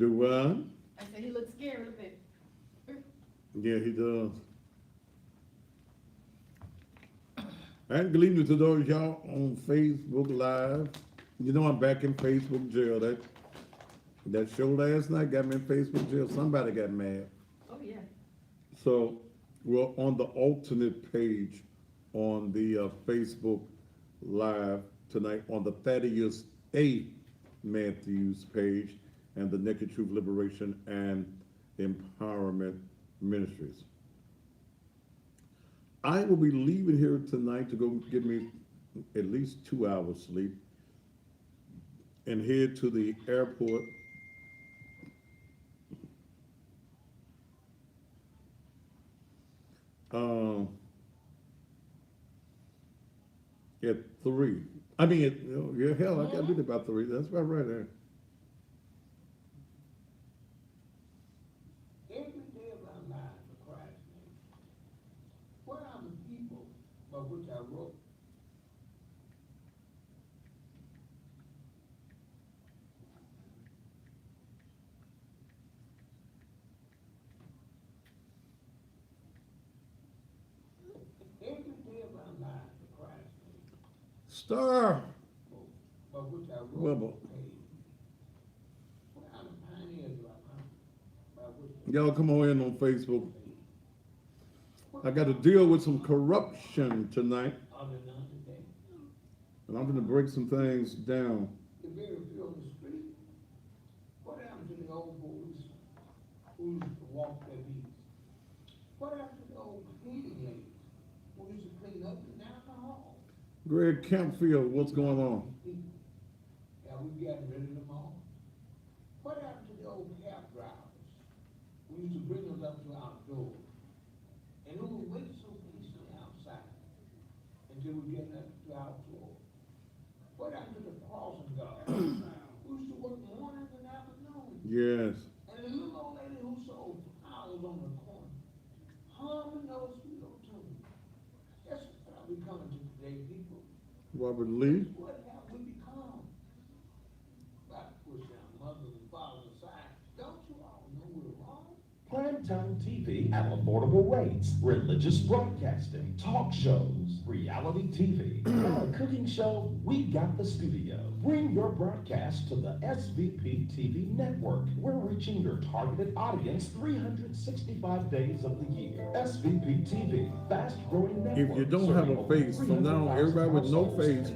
Do what? I said he looks scared a bit. Yeah, he does. And good evening to those y'all on Facebook Live. You know I'm back in Facebook jail. That show last night got me in Facebook jail. Somebody got mad. Oh, yeah. So we're on the alternate page on the Facebook Live tonight on the Thaddeus A. Matthews page and the Naked Truth Liberation and Empowerment Ministries. I will be leaving here tonight to go get me at least 2 hours sleep and head to the airport at 3. I mean, yeah, hell, I got to be there about 3. That's about right there. Every day of our lives for Christ's name. What are the people by which I wrote? Every day of our lives for Christ's name. Star. By which I wrote. Webber. What are the pioneers of our country? By which Y'all come on in on Facebook. I got to deal with some corruption tonight, are there none today? and I'm going to break some things down. The very few on the street. What happened to the old boys who used to walk their beats? What happened to the old cleaning ladies who used to clean up and down the hall? Greg Campfield, what's going on? Yeah, we getting rid of them all. What happened to the old cab drivers who used to bring us up to our door? And who would wait so peacefully outside until we get up to our floor? What happened to the crossing guards who used to work mornings and afternoons? Yes. And the little old lady who sold flowers on the corner, humming those sweet old tunes. That's what we coming to today, people. Robert Lee. What have we become? By pushing our mothers and fathers aside, don't you all know we're wrong? Primetime TV at affordable rates, religious broadcasting, talk shows, reality TV, and a cooking show. We got the studio. Bring your broadcast to the SVP TV network. We're reaching your targeted audience 365 days of the year. SVP TV, fast-growing network. If you don't have a face, from now on, everybody with no face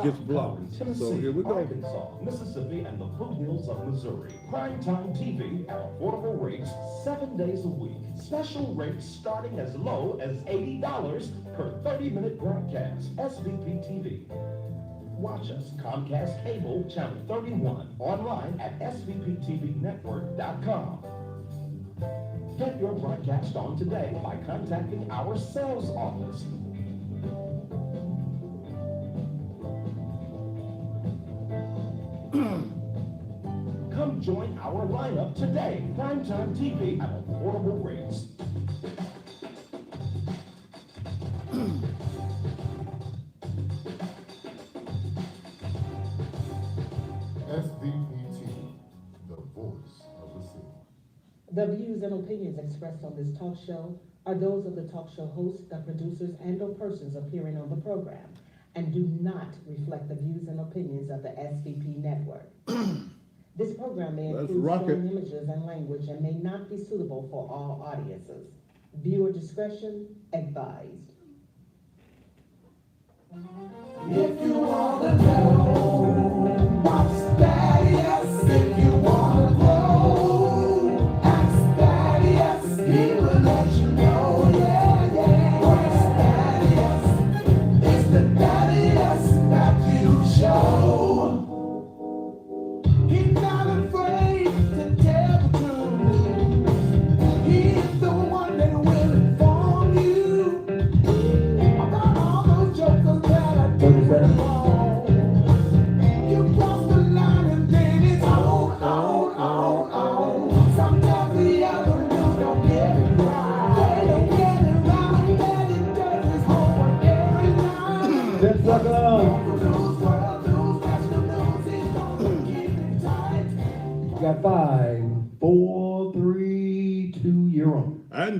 gets blocked. So here we go. Arkansas, Mississippi, and the foothills of Missouri. Primetime TV at affordable rates, 7 days a week. Special rates starting as low as $80 per 30-minute broadcast. SVP TV. Watch us, Comcast Cable, Channel 31, online at svptvnetwork.com. Get your broadcast on today by contacting our sales office. Come join our lineup today. Primetime TV at affordable rates. SVPT, the voice of the city. The views and opinions expressed on this talk show are those of the talk show hosts, the producers, and/or persons appearing on the program, and do not reflect the views and opinions of the SVP network. This program may Let's include rock strong it. images and language and may not be suitable for all audiences. Viewer discretion advised. If you wanna know what's Thaddeus, if you wanna grow, ask Thaddeus, he will let you know, yeah, yeah. What's Thaddeus? It's the Thaddeus Matthews Show. He's not afraid to tell the truth. He's the one that will inform you about all those jokers that are doing wrong.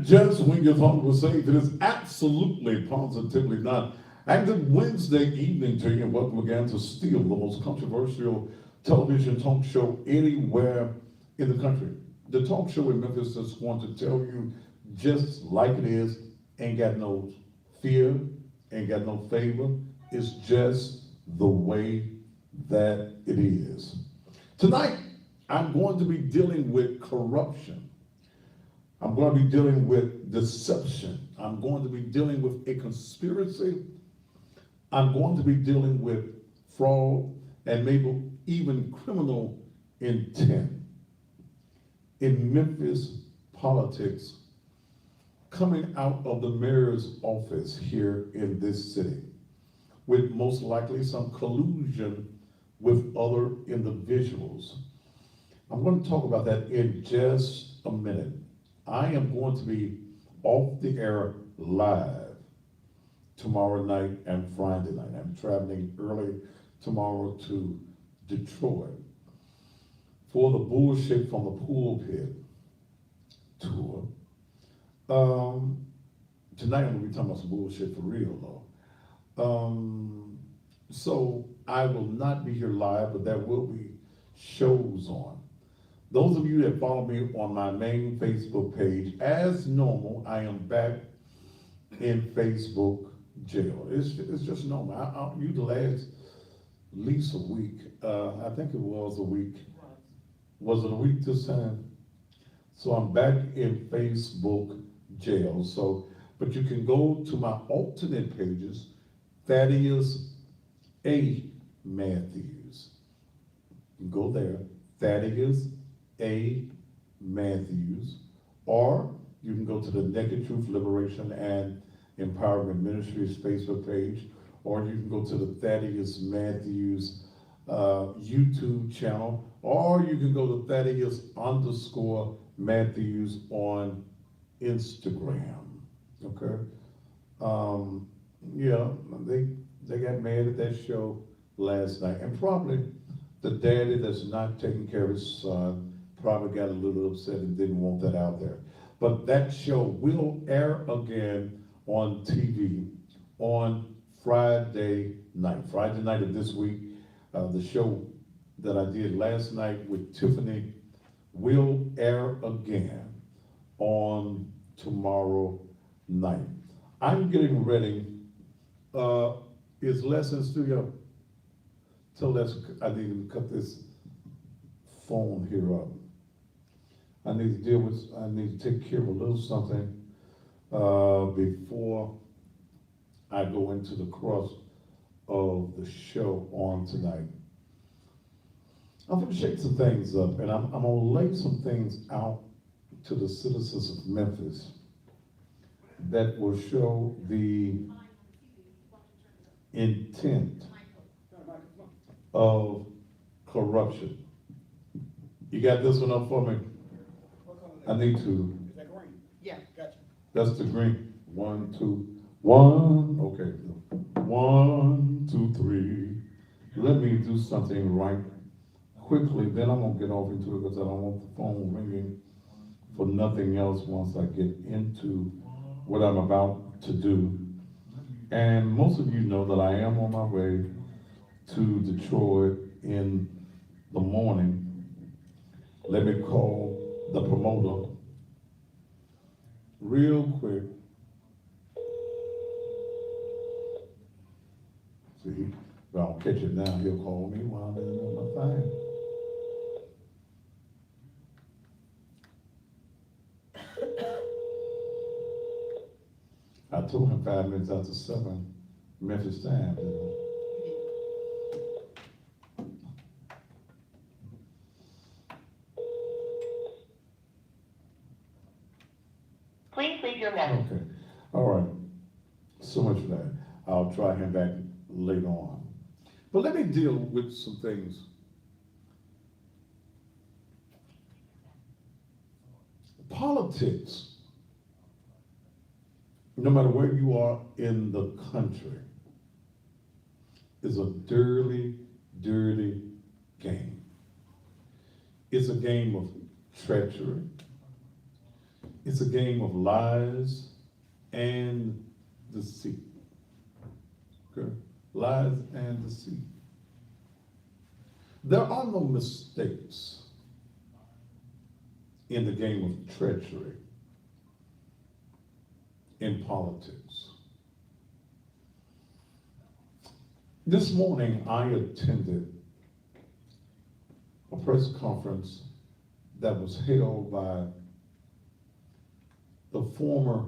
And just when you thought it was safe, it is absolutely, positively not. And good Wednesday evening to you, and welcome again to Steal, the most controversial television talk show anywhere in the country. The talk show in Memphis is going to tell you just like it is, ain't got no fear, ain't got no favor. It's just the way that it is. Tonight, I'm going to be dealing with corruption. I'm going to be dealing with deception. I'm going to be dealing with a conspiracy. I'm going to be dealing with fraud and maybe even criminal intent in Memphis politics coming out of the mayor's office here in this city, with most likely some collusion with other individuals. I'm going to talk about that in just a minute. I am going to be off the air live tomorrow night and Friday night. I'm traveling early tomorrow to Detroit for the Bullshit from the Pulpit tour. Tonight I'm going to be talking about some bullshit for real though. So I will not be here live, but there will be shows on. Those of you that follow me on my main Facebook page, as normal, I am back in Facebook jail. It's just normal. I'll utilize at least a week. I think it was a week. Was it a week this time? So I'm back in Facebook jail. So, but you can go to my alternate pages, Thaddeus A. Matthews. You can go there, Thaddeus A. Matthews, or you can go to the Naked Truth Liberation and Empowerment Ministries Facebook page, or you can go to the Thaddeus Matthews YouTube channel, or you can go to Thaddeus_Matthews on Instagram. Okay. Yeah, they got mad at that show last night, and probably the daddy that's not taking care of his son probably got a little upset and didn't want that out there. But that show will air again on TV on Friday night. Friday night of this week, the show that I did last night with Tiffany will air again on tomorrow night. I'm getting ready. Is Les in studio? Tell Les I need to cut this phone here up. I need to take care of a little something before I go into the crux of the show on tonight. I'm gonna shake some things up, and I'm gonna lay some things out to the citizens of Memphis that will show the intent of corruption. You got this one up for me? I need to. Is that green? Yeah. Gotcha. That's the green. 1, 2, 1. Okay. 1, 2, 3. Let me do something right quickly. Then I'm gonna get off into it because I don't want the phone ringing for nothing else once I get into what I'm about to do. And most of you know that I am on my way to Detroit in the morning. Let me call the promoter real quick. See, if I don't catch it now, he'll call me while I'm on my thing. I told him 5 minutes after 7 Memphis time. Please leave your message. Okay, all right. So much for that. I'll try him back later on. But let me deal with some things. Politics, no matter where you are in the country, is a dirty, dirty game. It's a game of treachery. It's a game of lies and deceit. Okay? Lies and deceit. There are no mistakes in the game of treachery in politics. This morning, I attended a press conference that was held by the former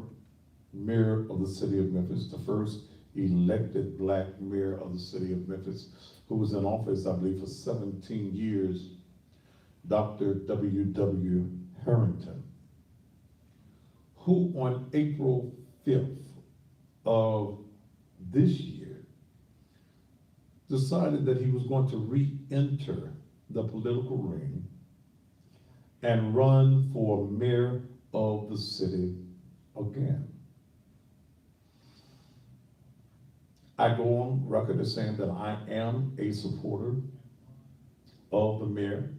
mayor of the city of Memphis, the first elected black mayor of the city of Memphis, who was in office, I believe, for 17 years, Dr. W.W. Harrington, who on April 5th of this year decided that he was going to re-enter the political ring and run for mayor of the city again. I go on record as saying that I am a supporter of the mayor.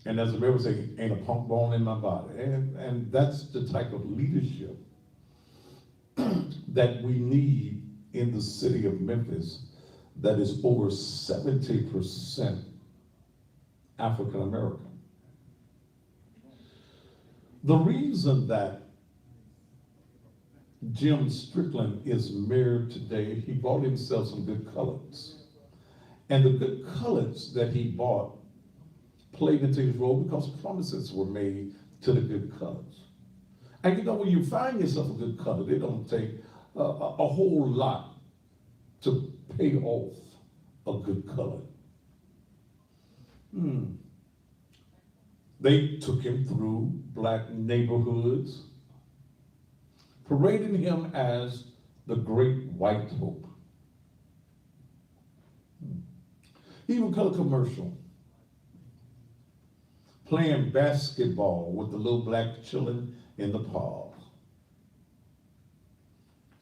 And as the mayor would say, ain't a punk bone in my body. And that's the type of leadership that we need in the city of Memphis that is over 70% African American. The reason that Jim Strickland is mayor today, he bought himself some good colors. And the good colors that he bought played into his role because promises were made to the good colors. And you know, when you find yourself a good color, it don't take a whole lot to pay off a good color. They took him through black neighborhoods, parading him as the great white hope. He would cut a commercial, playing basketball with the little black children in the park.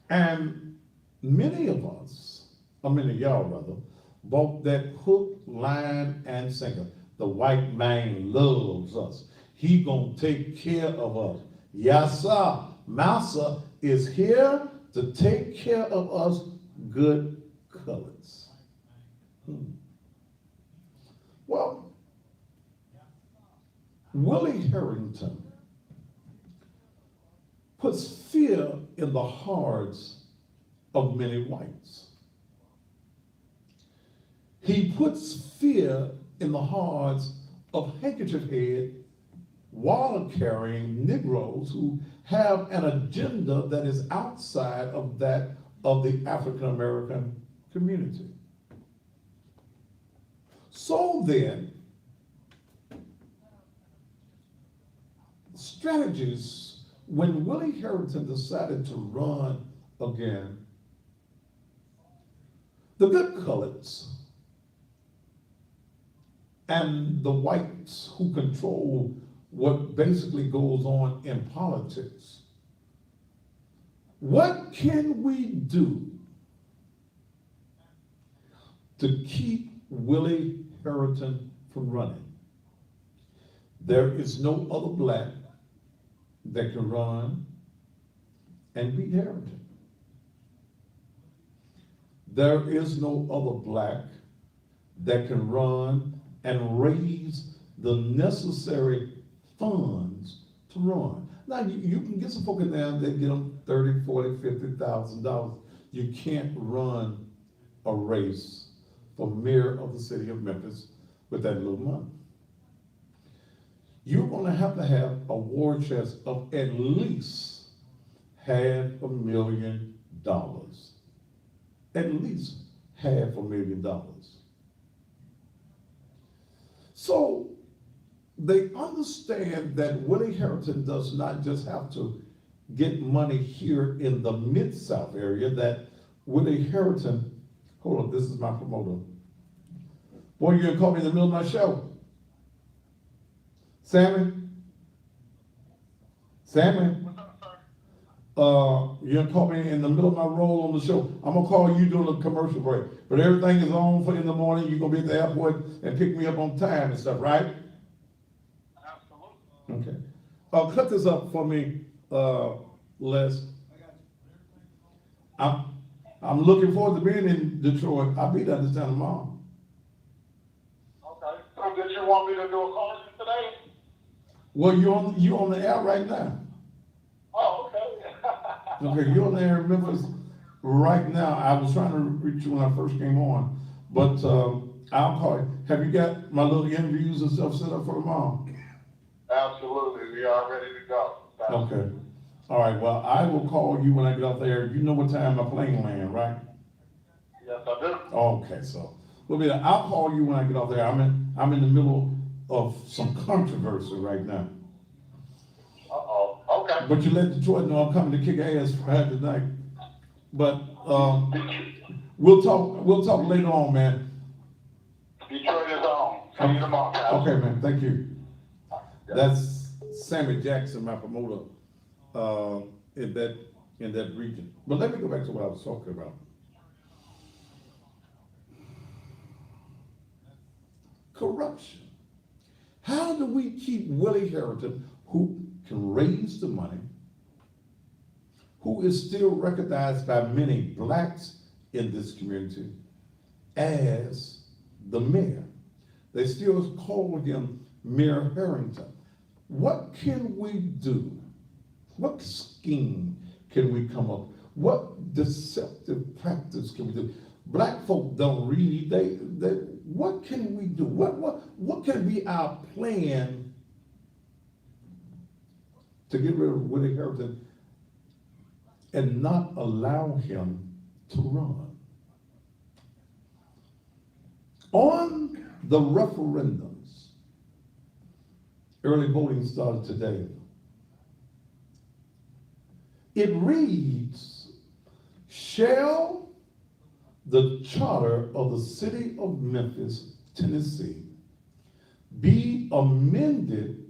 And many of us, or many of y'all rather, bought that hook, line, and sinker. The white man loves us. He gonna take care of us. Yes, sir. Massa is here to take care of us good colors. Well, Willie Harrington puts fear in the hearts of many whites. He puts fear in the hearts of handkerchief head, wallet carrying Negroes who have an agenda that is outside of that of the African American community. So then, strategies, when Willie Harrington decided to run again, the good coloreds and the whites who control what basically goes on in politics, what can we do to keep Willie Harrington from running? There is no other black that can run and beat Harrington. There is no other black that can run and raise the necessary funds to run. Now, you can get some folk in there that get them $30,000, $40,000, $50,000. You can't run a race for mayor of the city of Memphis with that little money. You're gonna have a war chest of at least $500,000. At least $500,000. So they understand that Willie Harrington does not just have to get money here in the Mid-South area, that Willie Harrington, hold on, this is my promoter. Boy, you're gonna call me in the middle of my show. Sammy? You're gonna call me in the middle of my role on the show. I'm gonna call you during the commercial break. But everything is on for in the morning. You're gonna be at the airport and pick me up on time and stuff, right? Absolutely. Okay. cut this up for me, Les. I'm looking forward to being in Detroit. I'll be there this time tomorrow. Okay, so did you want me to do a call today? Well, you on the air right now. Oh, okay. Okay, you're on the air in Memphis right now. I was trying to reach you when I first came on, but I'll call you. Have you got my little interviews and stuff set up for tomorrow? Absolutely, we are ready to go. Okay. All right, well, I will call you when I get out there. You know what time my plane land, right? Yes, I do. Okay, so we'll be there. I'll call you when I get out there. I'm in the middle of some controversy right now. Uh-oh, okay. But you let Detroit know I'm coming to kick ass Friday night. But we'll talk later on, man. Detroit is on. See you tomorrow, guys. Okay, man, thank you. That's Sammy Jackson, my promoter, in that region. But let me go back to what I was talking about. Corruption. How do we keep Willie Harrington, who can raise the money, who is still recognized by many blacks in this community as the mayor? They still call him Mayor Harrington. What can we do? What scheme can we come up? What deceptive practice can we do? Black folk don't read. What can we do? What can be our plan to get rid of Willie Harrington and not allow him to run? On the referendums, early voting started today. It reads, shall the charter of the city of Memphis, Tennessee, be amended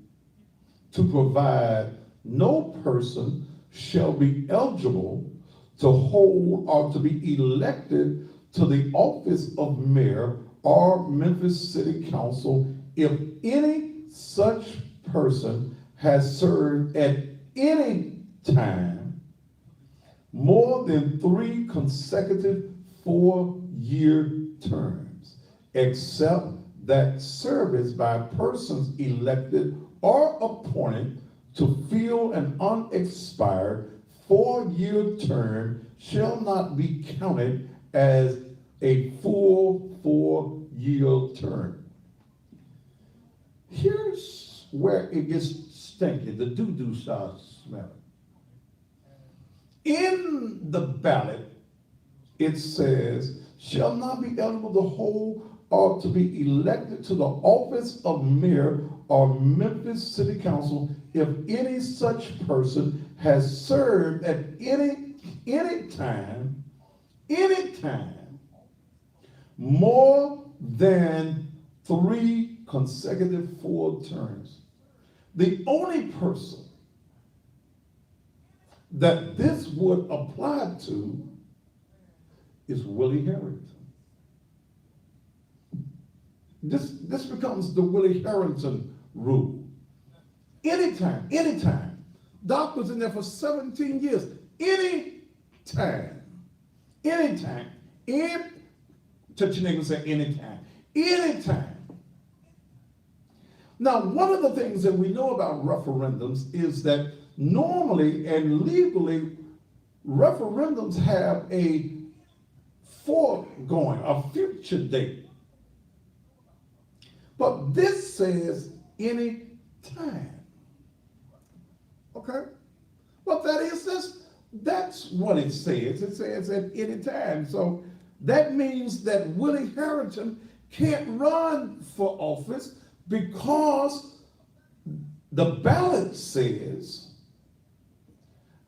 to provide no person shall be eligible to hold or to be elected to the office of mayor or Memphis City Council if any such person has served at any time more than 3 consecutive 4-year terms, except that service by persons elected or appointed to fill an unexpired 4-year term shall not be counted as a full 4-year term. Here's where it gets stinky. The doo-doo starts smelling. In the ballot, it says, shall not be eligible to hold or to be elected to the office of mayor or Memphis City Council if any such person has served at any time, more than 3 consecutive 4 terms. The only person that this would apply to is Willie Harrington. This becomes the Willie Harrington rule. Anytime. Doc was in there for 17 years. Anytime. Touch your neighbor and say anytime. Now, one of the things that we know about referendums is that normally and legally, referendums have a future date. But this says any time. Okay? What that is, that's what it says. It says at any time. So that means that Willie Harrington can't run for office because the ballot says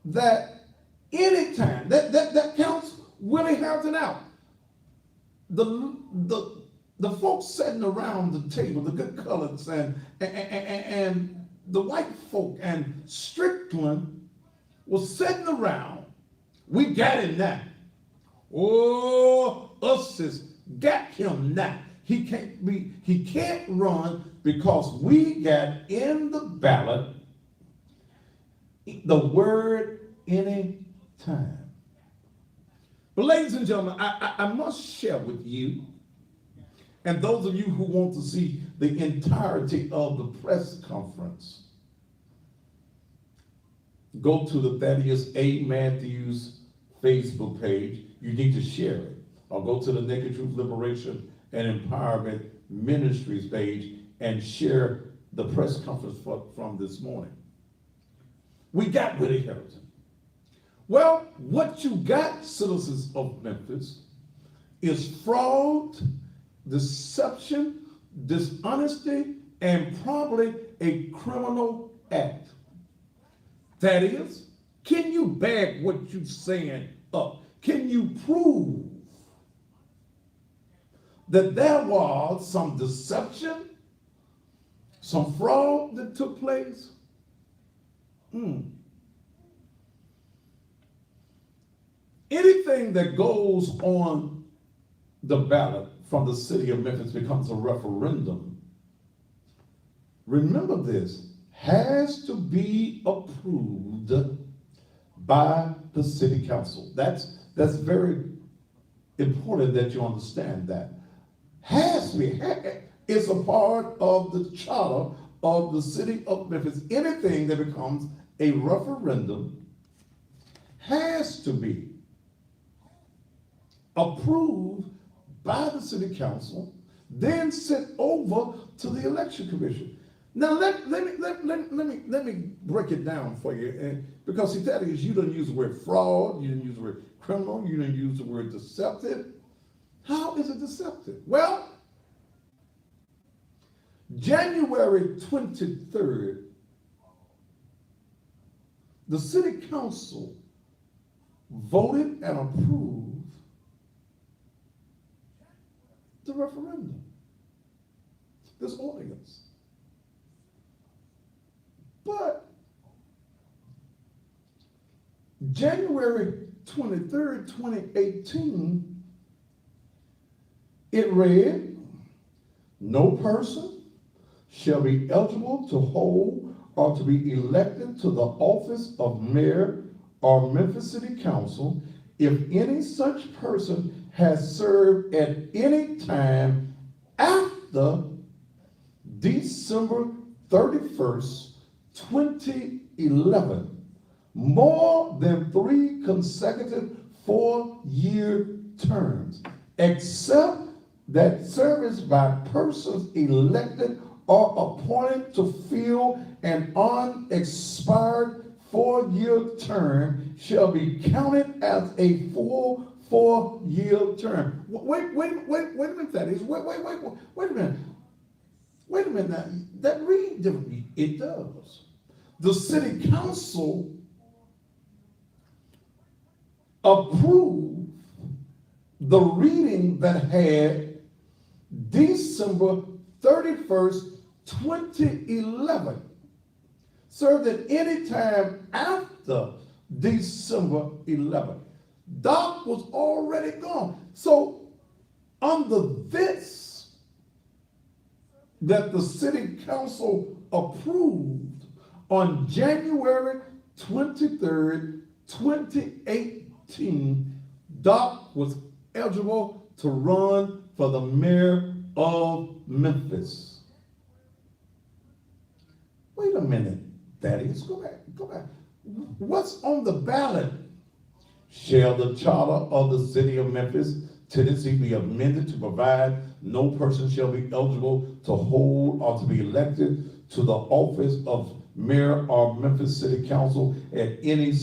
that anytime, that counts Willie Harrington out. The folks sitting around the table, the good colors and the white folk and Strickland was sitting around. We got him now. Oh, us is got him now. He can't run because we got in the ballot The word anytime. But ladies and gentlemen, I must share with you, and those of you who want to see the entirety of the press conference, go to the Thaddeus A. Matthews Facebook page. You need to share it. Or go to the Naked Truth Liberation and Empowerment Ministries page and share the press conference from this morning. We got Willie Harrison. Well, what you got, citizens of Memphis, is fraud, deception, dishonesty, and probably a criminal act. That is, can you back what you're saying up? Can you prove that there was some deception, some fraud that took place? Anything that goes on the ballot from the city of Memphis becomes a referendum. Remember this, has to be approved by the city council. That's very important that you understand that. Has to be, it's a part of the charter of the city of Memphis. Anything that becomes a referendum has to be approved by the city council, then sent over to the election commission. Now let me break it down for you, and because see, that is, you don't use the word fraud, you didn't use the word criminal, you didn't use the word deceptive. How is it deceptive? Well, January 23rd, the city council voted and approved the referendum, this ordinance. But January 23rd, 2018, it read, no person shall be eligible to hold or to be elected to the office of mayor or Memphis City Council if any such person has served at any time after December 31st, 2011, more than 3 consecutive 4-year terms, except that service by persons elected or appointed to fill an unexpired 4-year term shall be counted as a full 4-year term. Wait a minute, that is, wait a minute. Wait a minute now, that read differently. It does. The city council approved the reading that had December 31st, 2011, served at any time after December 11th. Doc was already gone. So under this that the city council approved on January 23rd, 2018, Doc was eligible to run for the mayor of Memphis. Wait a minute, Thaddeus, go back. What's on the ballot? Shall the charter of the city of Memphis, Tennessee be amended to provide no person shall be eligible to hold or to be elected to the office of mayor or Memphis City Council if any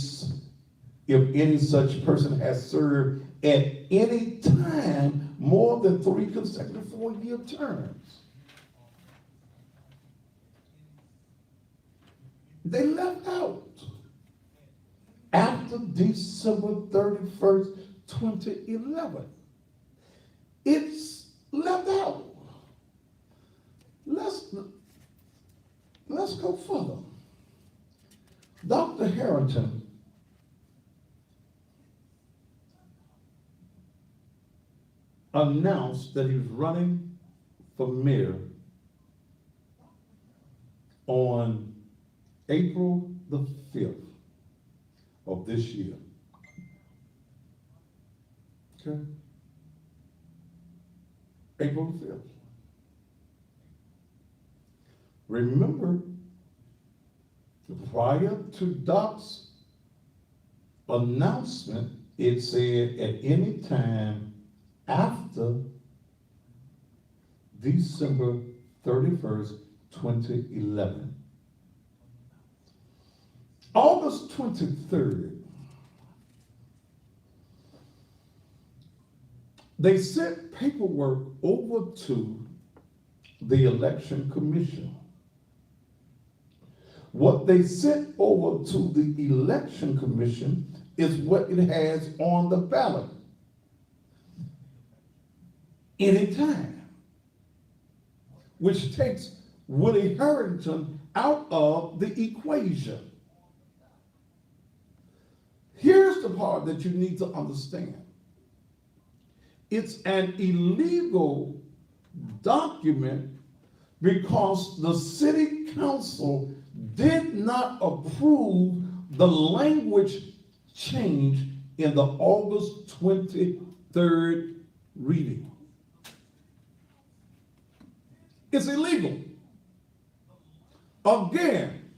such person has served at any time more than 3 consecutive 4-year terms. They left out after December 31st, 2011. It's left out. Let's go further. Dr. Harrington announced that he was running for mayor on April the 5th, of this year. Okay? April 5th. Remember, prior to Doc's announcement, it said at any time after December 31st, 2011. August 23rd, they sent paperwork over to the Election Commission. What they sent over to the Election Commission is what it has on the ballot. Anytime. Which takes Willie Harrington out of the equation. Here's the part that you need to understand. It's an illegal document because the city council did not approve the language change in the August 23rd reading. It's illegal. Again,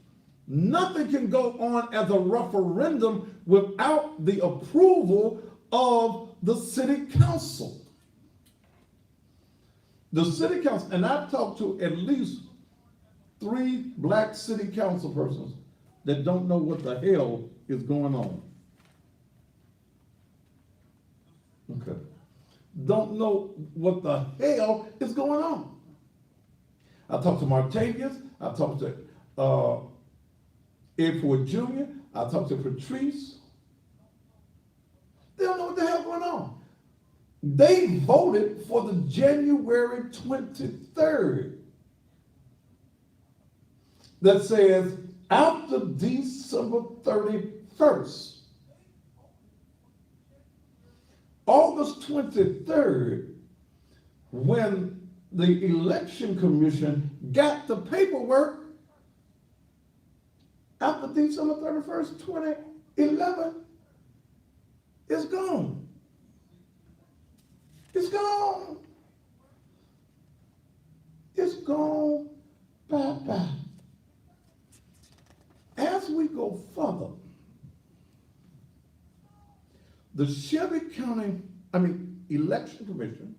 nothing can go on as a referendum without the approval of the city council. The city council, and I've talked to at least 3 black city council persons that don't know what the hell is going on. Okay. Don't know what the hell is going on. I talked to Martavius, I talked to Ed Ford Jr., I talked to Patrice. They don't know what the hell going on. They voted for the January 23rd that says after December 31st. August 23rd, when the Election Commission got the paperwork after December 31st, 2011, it's gone. It's gone. It's gone. Bye-bye. As we go further, the Shelby County, Election Commission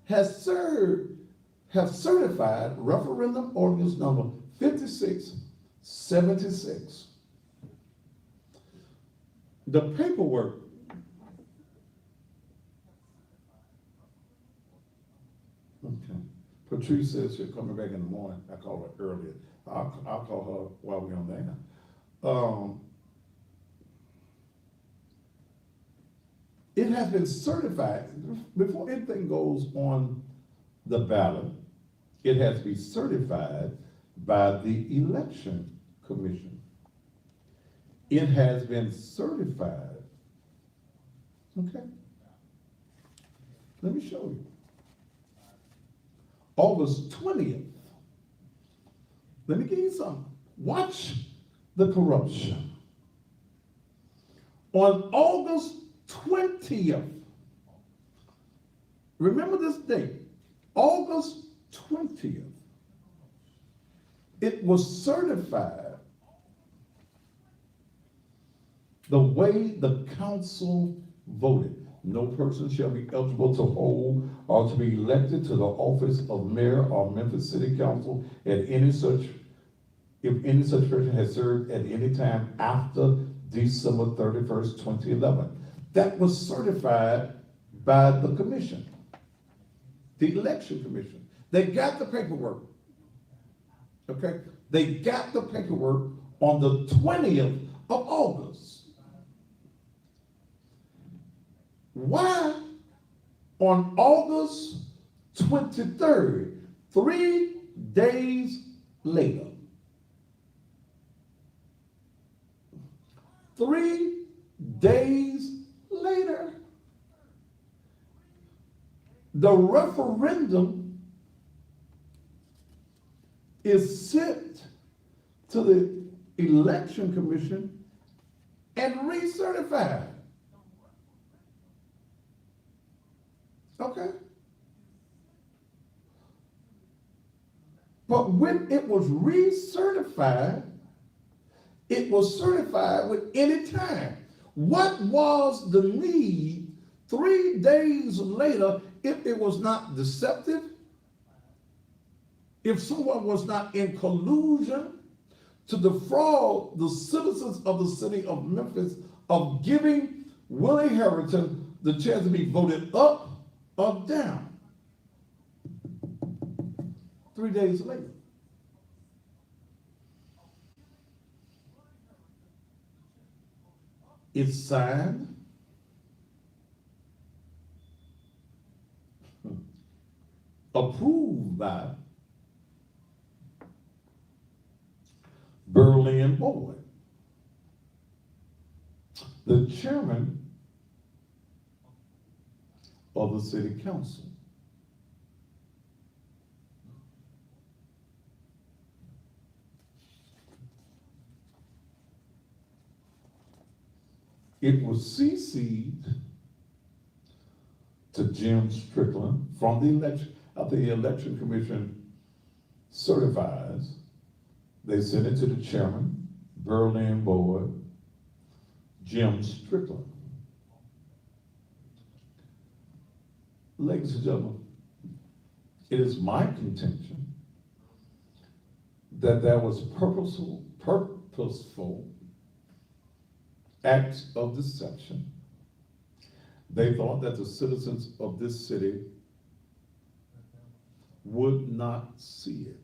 has certified referendum ordinance number 5676. The paperwork Patrice says she's coming back in the morning. I called her earlier. I'll call her while we're on there. It has been certified, before anything goes on the ballot, it has to be certified by the Election Commission. It has been certified. Okay. Let me show you. August 20th. Let me give you something. Watch the corruption. On August 20th, remember this date, August 20th, it was certified the way the council voted. No person shall be eligible to hold or to be elected to the office of mayor or Memphis City Council if any such person has served at any time after December 31st, 2011. That was certified by the commission, the Election Commission. They got the paperwork, okay? They got the paperwork on the 20th of August. Why on August 23rd, 3 days later, 3 days later, the referendum is sent to the Election Commission and recertified. Okay? But when it was recertified, it was certified with any time. What was the need 3 days later if it was not deceptive? If someone was not in collusion to defraud the citizens of the city of Memphis of giving Willie Harrington the chance to be voted up or down? 3 days later. It's signed, approved by Berlin Boyd, the chairman of the city council. It was CC'd to Jim Strickland from the election, after the election commission certifies. They sent it to the chairman, Berlin Boyd, Jim Strickland. Ladies and gentlemen, it is my contention that there was purposeful acts of deception. They thought that the citizens of this city would not see it.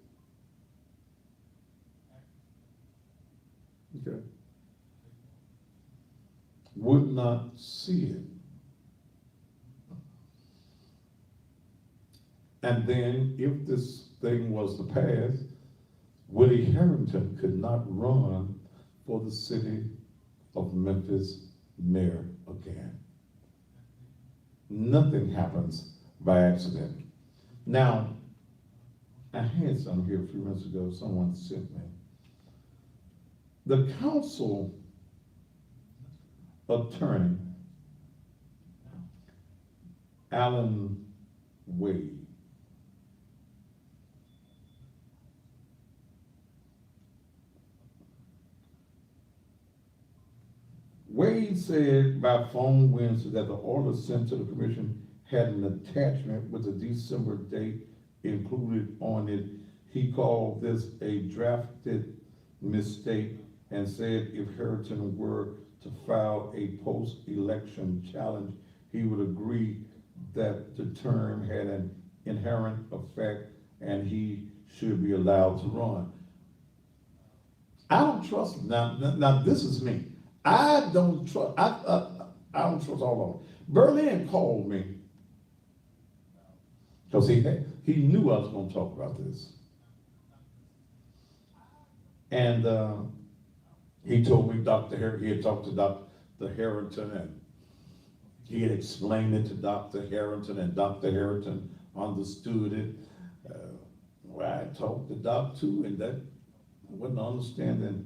Okay. Would not see it. And then if this thing was to pass, Willie Harrington could not run for the city of Memphis mayor again. Nothing happens by accident. Now, I had some here a few minutes ago, someone sent me. The council attorney, Alan Wade, Wade said by phone Wednesday that the order sent to the commission had an attachment with a December date included on it. He called this a drafted mistake and said if Harrington were to file a post-election challenge, he would agree that the term had an inherent effect and he should be allowed to run. I don't trust him. Now this is me. I don't trust all of them. Berlin called me because he knew I was going to talk about this. And he told me he had talked to Dr. Harrington and he had explained it to Dr. Harrington and Dr. Harrington understood it. I talked to Doc too and that wasn't understanding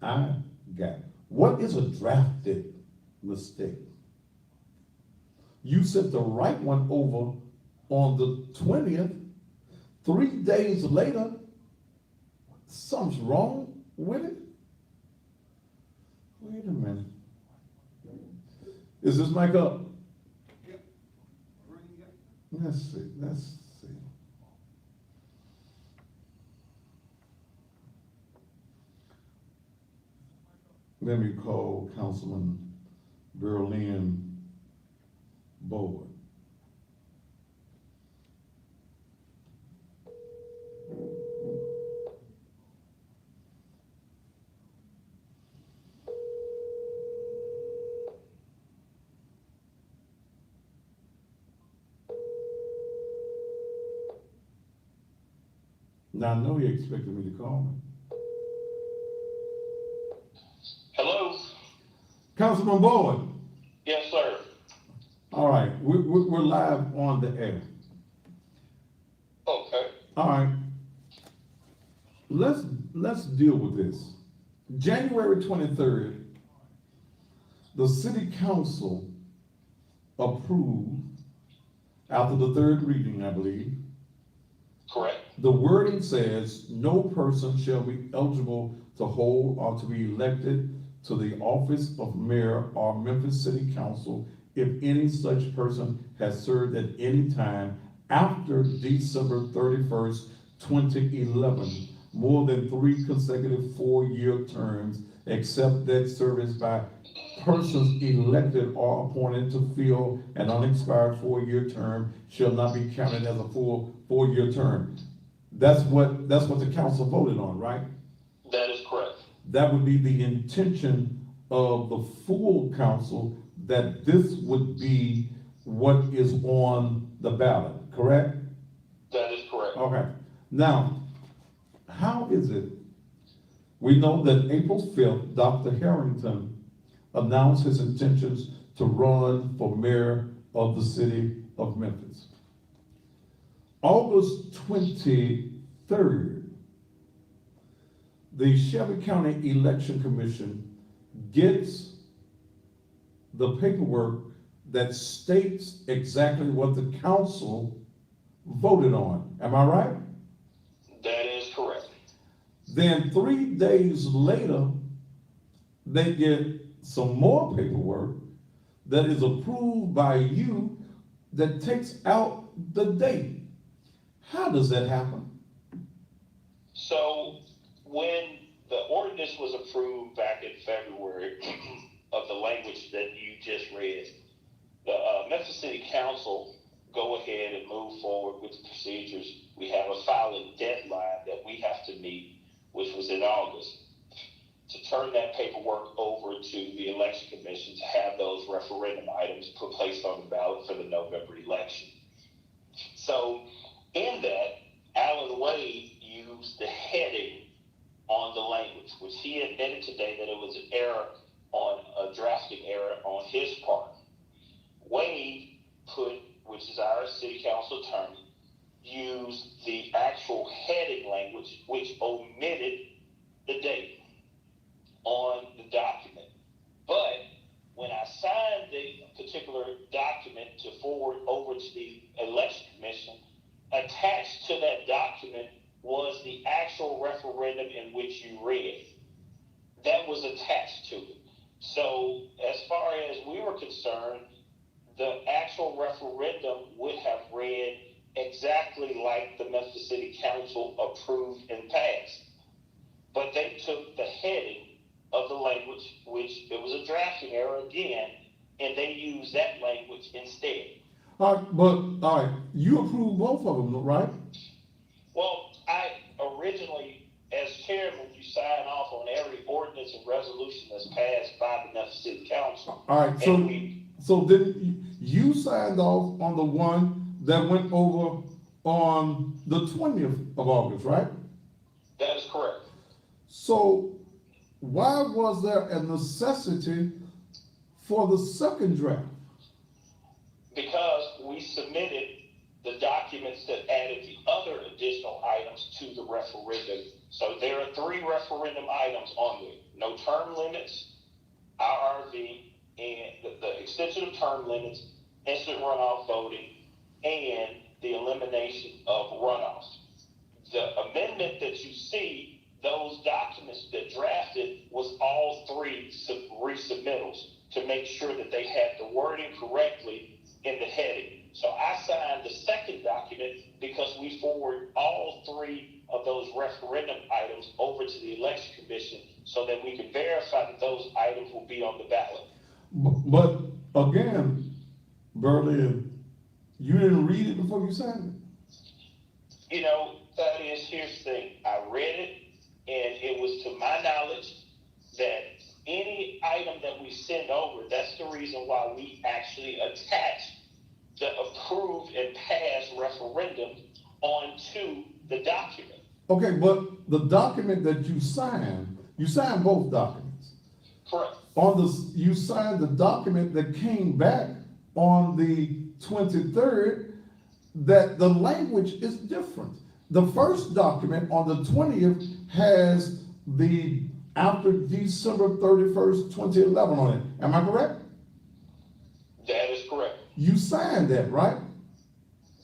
I got. What is a drafted mistake? You sent the right one over on the 20th. 3 days later, something's wrong with it? Wait a minute. Is this mic up? Yep. Let's see. Let me call Councilman Berlin Boyd. Now, I know you expected me to call me. Hello? Councilman Boyd. Yes, sir. All right, we're live on the air. Okay. All right. Let's deal with this. January 23rd, the city council approved, after the third reading, I believe, Correct. the wording says, no person shall be eligible to hold or to be elected to the office of mayor or Memphis City Council if any such person has served at any time after December 31st, 2011, more than 3 consecutive 4-year terms, except that service by persons elected or appointed to fill an unexpired 4-year term shall not be counted as a full 4-year term. That's what the council voted on, right? That is correct. That would be the intention of the full council, that this would be what is on the ballot, correct? That is correct. Okay. Now, how is it? We know that April 5th, Dr. Harrington announced his intentions to run for mayor of the city of Memphis. August 23rd, the Shelby County Election Commission gets the paperwork that states exactly what the council voted on. Am I right? That is correct. Then 3 days later, they get some more paperwork that is approved by you that takes out the date. How does that happen? So when the ordinance was approved back in February of the language that you just read, the Memphis City Council go ahead and move forward with the procedures. We have a filing deadline that we have to meet, which was in August, to turn that paperwork over to the election commission to have those referendum items placed on the ballot for the November election. So in that, Alan Wade used the heading on the language, which he admitted today that it was an error, on a drafting error on his part. Wade put, which is our city council attorney, used the actual heading language, which omitted the date on the document. But when I signed the particular document to forward over to the election commission, attached to that document was the actual referendum in which you read. That was attached to it. So as far as we were concerned, the actual referendum would have read exactly like the Memphis City Council approved and passed. But they took the heading of the language, which it was a drafting error again, and they used that language instead. All right, you approved both of them, right? Well, I originally, as chairman, you sign off on every ordinance and resolution that's passed by the Memphis City Council. All right, so then you signed off on the one that went over on the 20th of August, right? That is correct. So why was there a necessity for the second draft? Because we submitted the documents that added the other additional items to the referendum. So there are 3 referendum items on there: no term limits, IRV, and the extension of term limits, instant runoff voting, and the elimination of runoff. The amendment that you see, those documents that drafted, was all 3 resubmittals to make sure that they had the wording correctly in the heading. So I signed the second document because we forward all 3 of those referendum items over to the election commission so that we can verify that those items will be on the ballot. But again, Burley, you didn't read it before you signed it? You know, here's the thing. I read it, and it was to my knowledge that any item that we send over, that's the reason why we actually attach the approved and passed referendum onto the document. Okay, but the document that you signed both documents. Correct. You signed the document that came back on the 23rd, that the language is different. The first document on the 20th has the after December 31st, 2011 on it. Am I correct? That is correct. You signed that, right?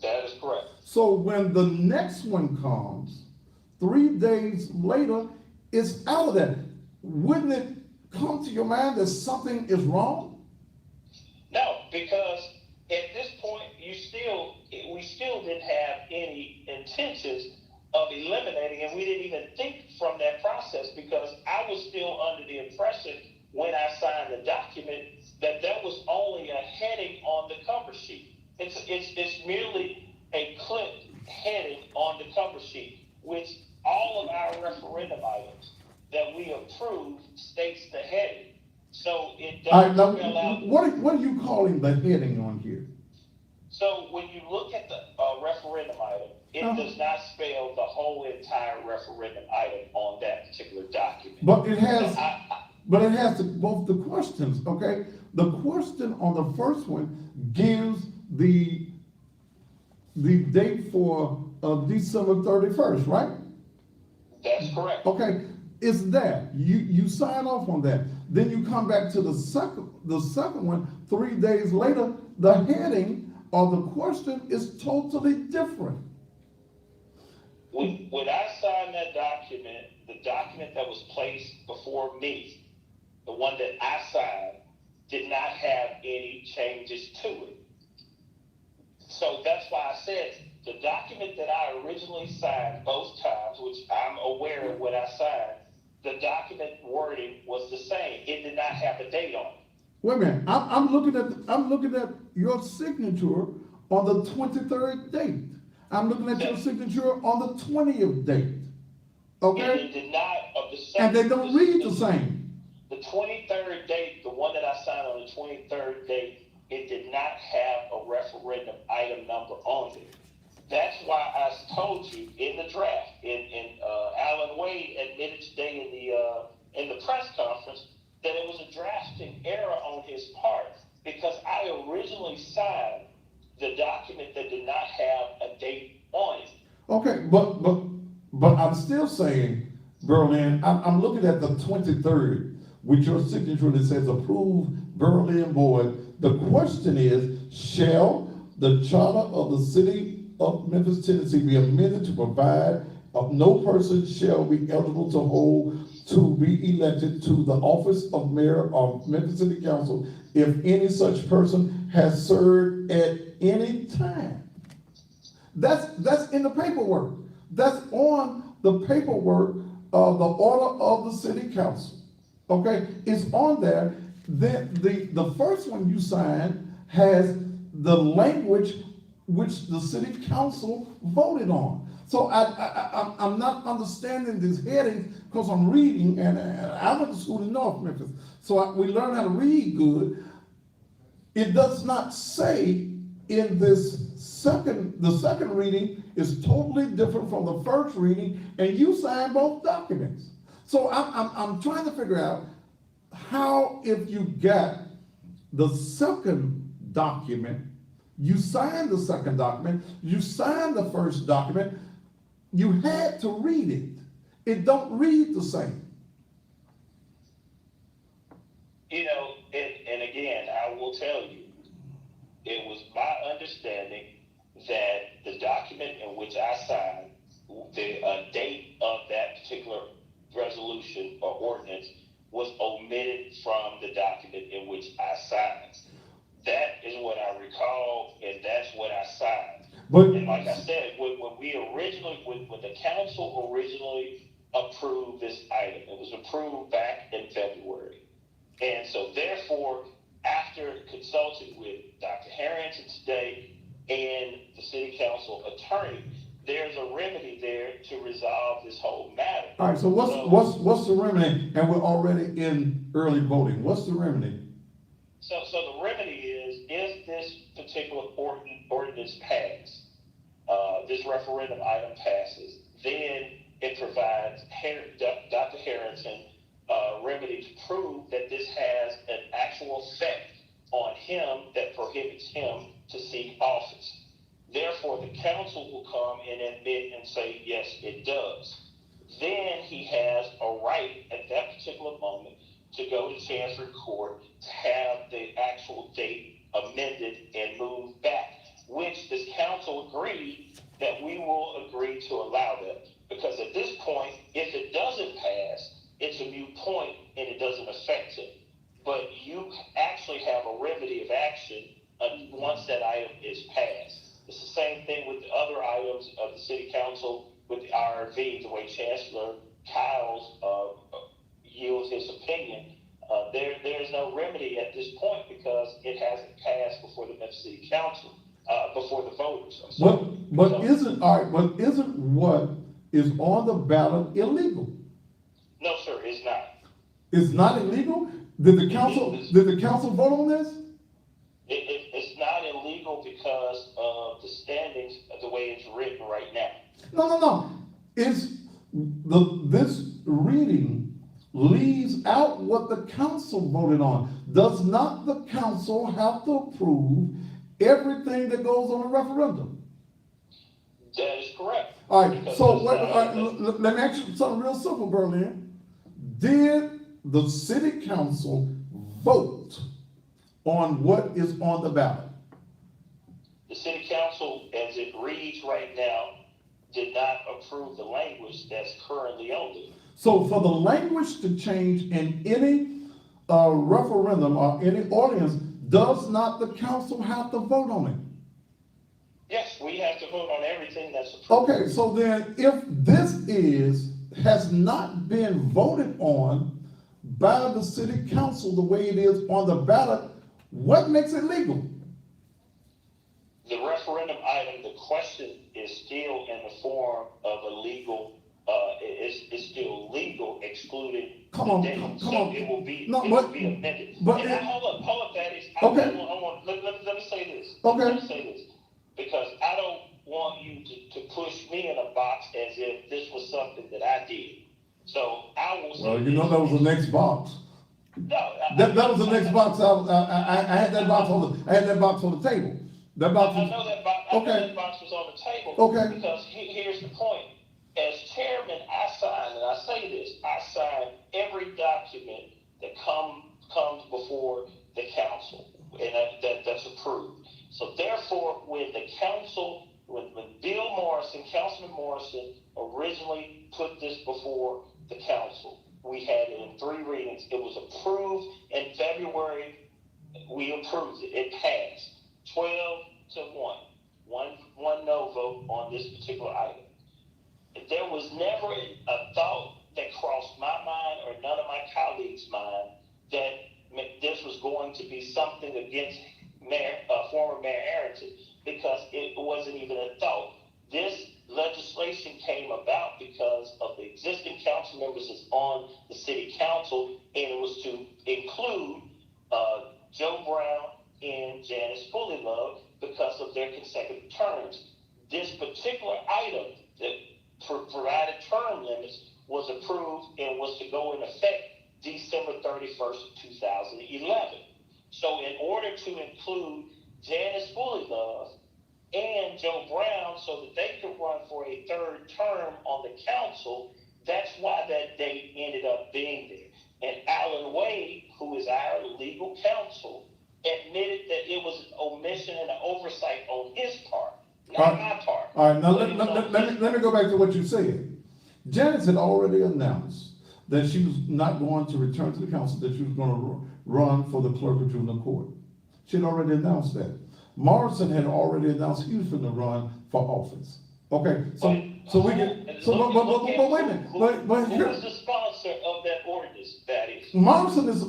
That is correct. So when the next one comes, 3 days later, it's out of that. Wouldn't it come to your mind that something is wrong? No, because at this point, we still didn't have any intentions of eliminating, and we didn't even think from that process, because I was still under the impression when I signed the document that was only a heading on the cover sheet. It's merely a clipped heading on the cover sheet, which all of our referendum items that we approve states the heading. So it All right, doesn't now, spell out. what are you calling the heading on here? So when you look at the referendum item, it does not spell the whole entire referendum item on that particular document. But it has, So both the questions, okay? The question on the first one gives the date for December 31st, right? that's correct. Okay, it's there. You sign off on that. Then you come back to the second one, 3 days later, the heading or the question is totally different. When I signed that document, the document that was placed before me, the one that I signed, did not have any changes to it. So that's why I said the document that I originally signed both times, which I'm aware of what I signed, the document wording was the same. It did not have a date on it. Wait a minute, I'm looking at your signature on the 23rd date. I'm looking at your signature on the 20th date. Okay? It did not of the same. And they don't read the same. The 23rd date, the one that I signed on the 23rd date, it did not have a referendum item number on it. That's why I told you in the draft, Alan Wade admitted today in the press conference that it was a drafting error on his part, because I originally signed the document that did not have a date on it. Okay, but I'm still saying, Berlin, I'm looking at the 23rd with your signature that says approved Berlin Board. The question is, shall the charter of the city of Memphis, Tennessee be amended to provide no person shall be eligible to be elected to the office of mayor of Memphis City Council if any such person has served at any time. That's in the paperwork. That's on the paperwork of the order of the city council. Okay, it's on there. Then the first one you signed has the language which the city council voted on. So I'm not understanding these headings because I'm reading, and I went to school in North Memphis, so we learned how to read good. It does not say in the second reading is totally different from the first reading, and you signed both documents. So I'm trying to figure out how, if you got the second document, you signed the second document, you signed the first document, you had to read it. It don't read the same. You know, and again, I will tell you, it was my understanding that the document in which I signed, the date of that particular resolution or ordinance was omitted from the document in which I signed. That is what I recall, and that's what I signed. And like I said, when the council originally approved this item, it was approved back in February. And so therefore, after consulting with Dr. Harrington today and the city council attorney, there's a remedy there to resolve this whole matter. All right, so what's the remedy? And we're already in early voting. What's the remedy? So the remedy is, if this particular ordinance passes, this referendum item passes, then it provides Dr. Harrington remedy to prove that this has an actual effect on him that prohibits him to seek office. Therefore, the council will come and admit and say, yes, it does. then he has a right at that particular moment to go to Chancery Court to have the actual date amended and moved back, which this council agreed that we will agree to allow that. Because at this point, if it doesn't pass, it's a moot point and it doesn't affect it. But you actually have a remedy of action once that item is passed. It's the same thing with the other items of the city council with the RV, the way Chancellor Kyles yields his opinion. There's no remedy at this point because it hasn't passed before the Memphis City Council, before the voters. But isn't what is on the ballot illegal? No, sir, it's not. It's not illegal? Did the council vote on this? It's not illegal because of the standings of the way it's written right now. No. This reading leaves out what the council voted on. Does not the council have to approve everything that goes on a referendum? That is correct. All right, Because so it's not- let me ask you something real simple, Berlin. Did the city council vote on what is on the ballot? The city council, as it reads right now, did not approve the language that's currently on it. So for the language to change in any referendum or any ordinance, does not the council have to vote on it? Yes, we have to vote on everything that's approved. Okay, so then if this has not been voted on by the city council the way it is on the ballot, what makes it legal? The referendum item, the question is still in the form of a legal, it's still legal, excluding Come the on, date. come So on. it will be, No, it but- will be amended. but And it- hold up, Thaddeus. Okay. Let me say this. Okay. Let me say this. Because I don't want you to push me in a box as if this was something that I did. So I will say. Well, you know that was the next box. No. That was the next box. I had that box on the table. That box I was, know that box, I know okay. that box was on the table. Okay. Because here's the point. As chairman, I sign, and I say this, I sign every document that comes before the council, and that's approved. So therefore, when the council, when Bill Morrison, Councilman Morrison, originally put this before the council, we had it in 3 readings. It was approved in February. We approved it. It passed 12-1. One no vote on this particular item. There was never a thought that crossed my mind or none of my colleagues' mind that this was going to be something against former Mayor Arrington, because it wasn't even a thought. This legislation came about because of the existing council members that's on the city council, and it was to include Joe Brown and Janice Fullylove because of their consecutive terms. This particular item that provided term limits was approved and was to go in effect December 31st, 2011. So in order to include Janice Fullylove and Joe Brown so that they could run for a 3rd term on the council, that's why that date ended up being there. And Alan Wade, who is our legal counsel, admitted that it was an omission and an oversight on his part, not my part. all right, now But it was on his let me go back to what you said. Janice had already announced that she was not going to return to the council, that she was going to run for the clerk of juvenile court. She had already announced that. Morrison had already announced he was going to run for office. Okay, but wait a minute, but who here, was the sponsor of that ordinance, that is? Morrison is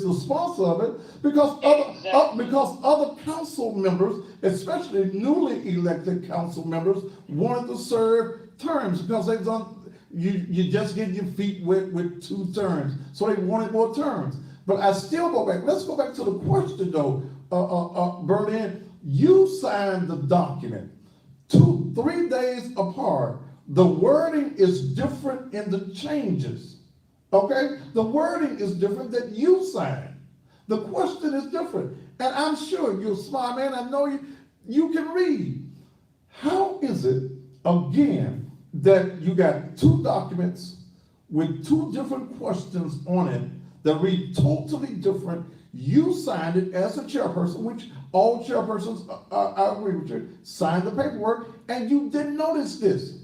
the sponsor of it because other council members, especially newly elected council members, wanted to serve terms because they've done, you just get your feet wet with 2 terms, so they wanted more terms. But I still go back. Let's go back to the question though, Berlin. You signed the document 2-3 days apart. The wording is different in the changes. Okay? The wording is different that you signed. The question is different. And I'm sure you're a smart man. I know you can read. How is it, again, that you got two documents with two different questions on it that read totally different. You signed it as a chairperson, which all chairpersons, I agree with you, signed the paperwork, and you didn't notice this.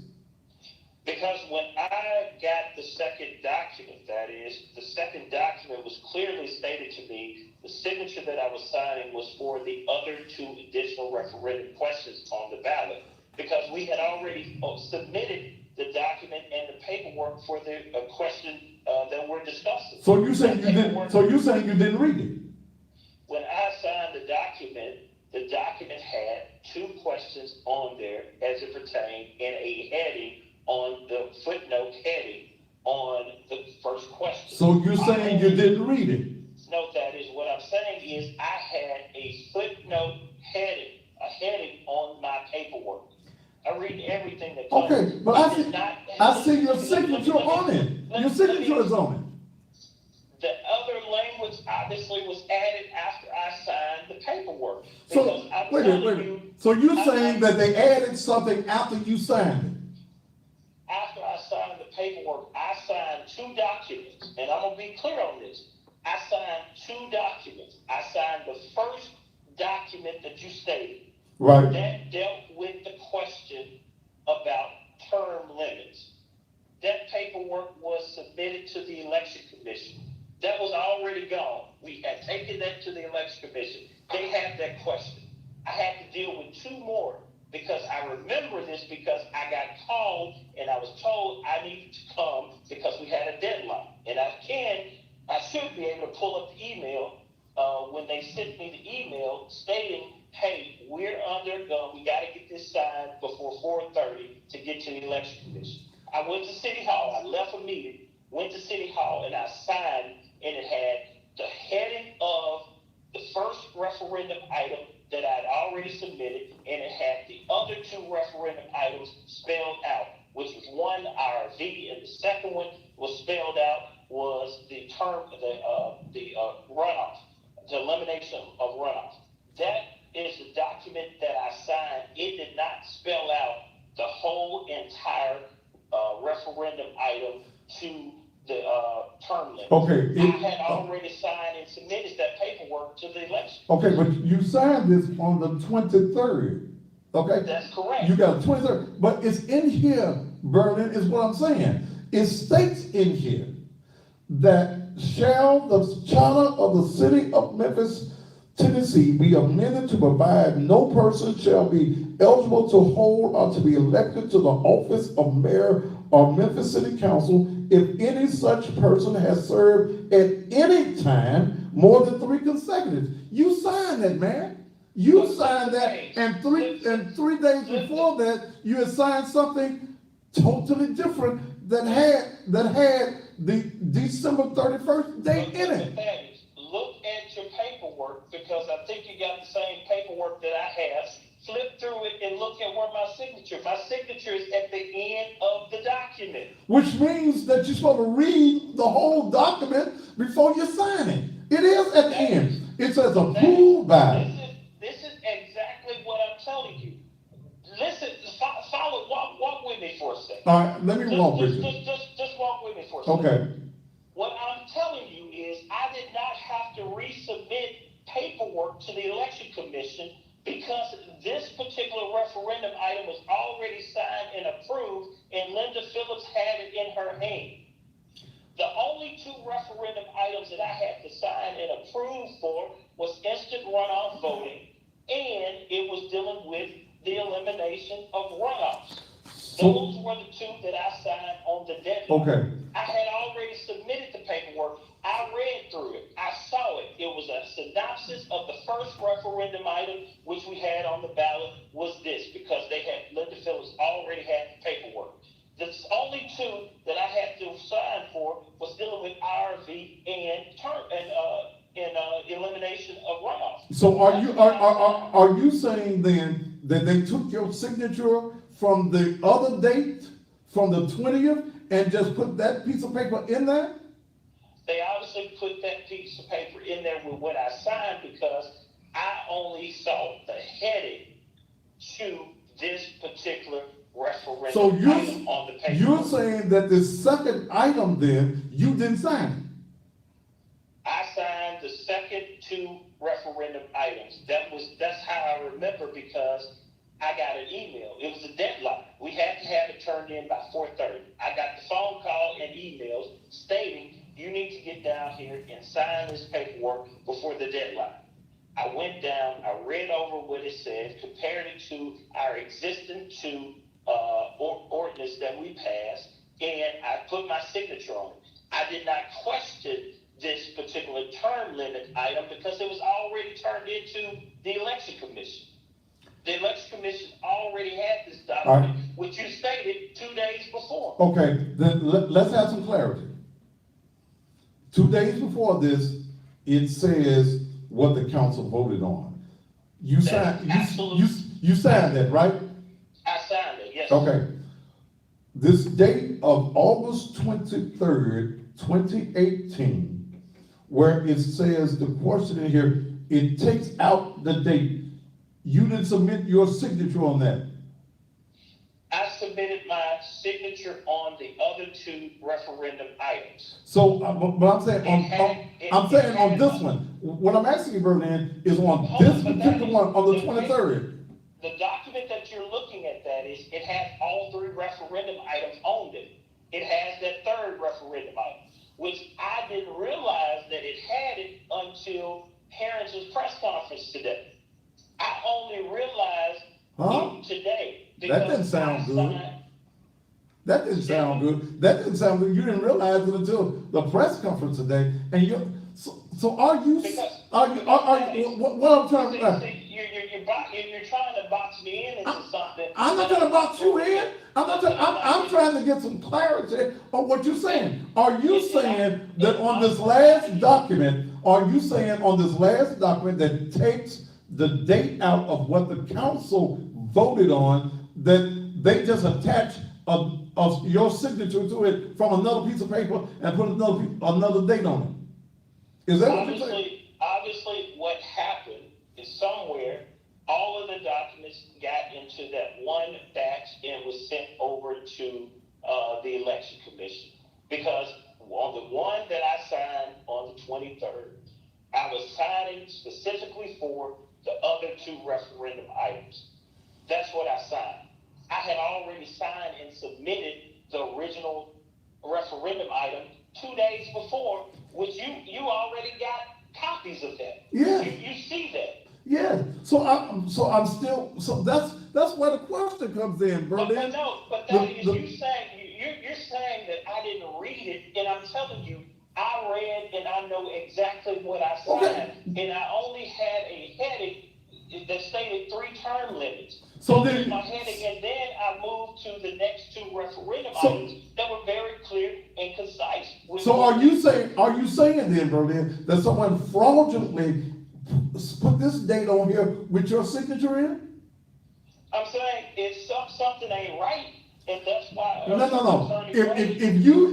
Because when I got the second document, that is, the second document was clearly stated to me, the signature that I was signing was for the other two additional referendum questions on the ballot. Because we had already submitted the document and the paperwork for the question that we're discussing. So you saying That you didn't, paperwork- so you saying you didn't read it? When I signed the document had two questions on there as it pertained in a heading on the footnote heading on the first question. So you're saying you didn't read it? No, that is what I'm saying is I had a footnote heading, a heading on my paperwork. I read everything that comes. Okay, but I see your signature on it. Your signature is on it. The other language obviously was added after I signed the paperwork. So, Because I'm wait a telling minute, wait a you, minute. So you're saying that they added something after you signed it? after I signed the paperwork, I signed two documents, and I'm gonna be clear on this. I signed two documents. I signed the first document that you stated. Right. That dealt with the question about term limits. That paperwork was submitted to the election commission. That was already gone. We had taken that to the election commission. They had that question. I had to deal with two more because I remember this because I got called and I was told I needed to come because we had a deadline. And I should be able to pull up the email when they sent me the email stating, hey, we're under a gun. We got to get this signed before 4:30 to get to the election commission. I went to City Hall. I left a meeting, went to City Hall, and I signed, and it had the heading of the first referendum item that I'd already submitted, and it had the other two referendum items spelled out, which was one RV, and the second one was spelled out was the term, the runoff, the elimination of runoff. That is the document that I signed. It did not spell out the whole entire referendum item to the term limit. Okay. I had already signed and submitted that paperwork to the election. Okay, but you signed this on the 23rd, okay? That's correct. You got a 23rd, but it's in here, Berlin, is what I'm saying. It states in here that shall the charter of the city of Memphis, Tennessee be amended to provide no person shall be eligible to hold or to be elected to the office of mayor or Memphis City Council if any such person has served at any time more than 3 consecutive. You signed that, man. You signed that, and three days before that, you had signed something totally different that had the December 31st date in it. Look at your paperwork, because I think you got the same paperwork that I have. Flip through it and look at where my signature is at the end of the document. Which means that you're supposed to read the whole document before you sign it. It is at the end. It says approved by. This is exactly what I'm telling you. Listen, follow, walk with me for a second. All right, let me walk with you. Just walk with me for a second. Okay. What I'm telling you is I did not have to resubmit paperwork to the election commission because this particular referendum item was already signed and approved, and Linda Phillips had it in her hand. The only two referendum items that I had to sign and approve for was instant runoff voting, and it was dealing with the elimination of runoffs. Those were the two that I signed on the deadline. Okay. I had already submitted the paperwork. I read through it. I saw it. It was a synopsis of the first referendum item, which we had on the ballot, was this, because Linda Phillips already had the paperwork. The only two that I had to sign for was dealing with RV and elimination of runoff. So are you saying then that they took your signature from the other date, from the 20th, and just put that piece of paper in there? They obviously put that piece of paper in there with what I signed because I only saw the heading to this particular referendum So item on the paper. you're saying that the second item then, you didn't sign I signed the second two referendum items. That's how I remember, because I got an email. It was a deadline. We had to have it turned in by 4:30. I got the phone call and emails stating, you need to get down here and sign this paperwork before the deadline. I went down, I read over what it said, compared it to our existing two ordinance that we passed, and I put my signature on it. I did not question this particular term limit item because it was already turned into the election commission. The election commission already had this document, which you stated 2 days before. Okay, then let's have some clarity. 2 days before this, it says what the council voted on. You That signed, is absolute- you signed that, right? I signed it, yes. Okay. This date of August 23rd, 2018, where it says the question in here, it takes out the date. You didn't submit your signature on that. I submitted my signature on the other two referendum items. So, but I'm saying on this one, what I'm asking you, Berlin, is on this particular one, on the 23rd. The document that you're looking at, that is, it has all three referendum items on it. It has that third referendum item, which I didn't realize that it had it until Harris's press conference today. I only realized Huh? it today. That didn't sound good. That didn't sound good. That didn't sound good. You didn't realize it until the press conference today. And you, so are you, what I'm trying to, You're trying to box me in into something. I'm not trying to box you in. I'm trying to get some clarity on what you're saying. Are you saying that on this last document, that takes the date out of what the council voted on, that they just attach of your signature to it from another piece of paper and put another date on it? Is that what you're saying? Obviously, what happened is somewhere, all of the documents got into that one batch and was sent over to the election commission. Because on the one that I signed on the 23rd, I was signing specifically for the other two referendum items. That's what I signed. I had already signed and submitted the original referendum item 2 days before, which you already got copies of that. Yeah. You see that. Yeah, so that's where the question comes in, But Berlin. no, but that is you saying, you're saying that I didn't read it, and I'm telling you, I read and I know exactly what I signed, Okay. and I only had a heading that stated 3 term limits. So That then- was my heading, and then I moved to the next 2 referendum So- items that were very clear and concise. So are you saying then, Berlin, that someone fraudulently put this date on here with your signature in? I'm saying if something ain't right, and that's why. No. If you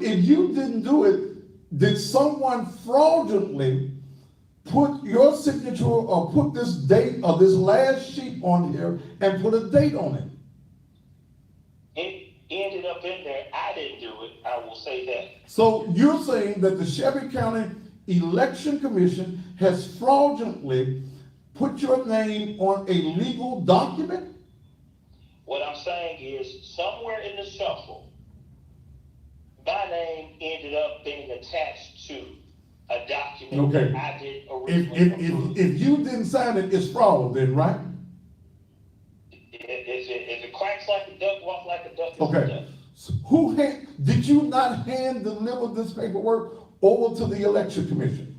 didn't do it, did someone fraudulently put your signature or put this date or this last sheet on here and put a date on it? It ended up in there. I didn't do it. I will say that. So you're saying that the Shelby County Election Commission has fraudulently put your name on a legal document? What I'm saying is, somewhere in the shuffle, my name ended up being attached to a document Okay. that I did originally approve. If you didn't sign it, it's fraud then, right? If it quacks like a duck, walk like a duck, it's a Okay. duck. So did you not hand deliver this paperwork over to the election commission?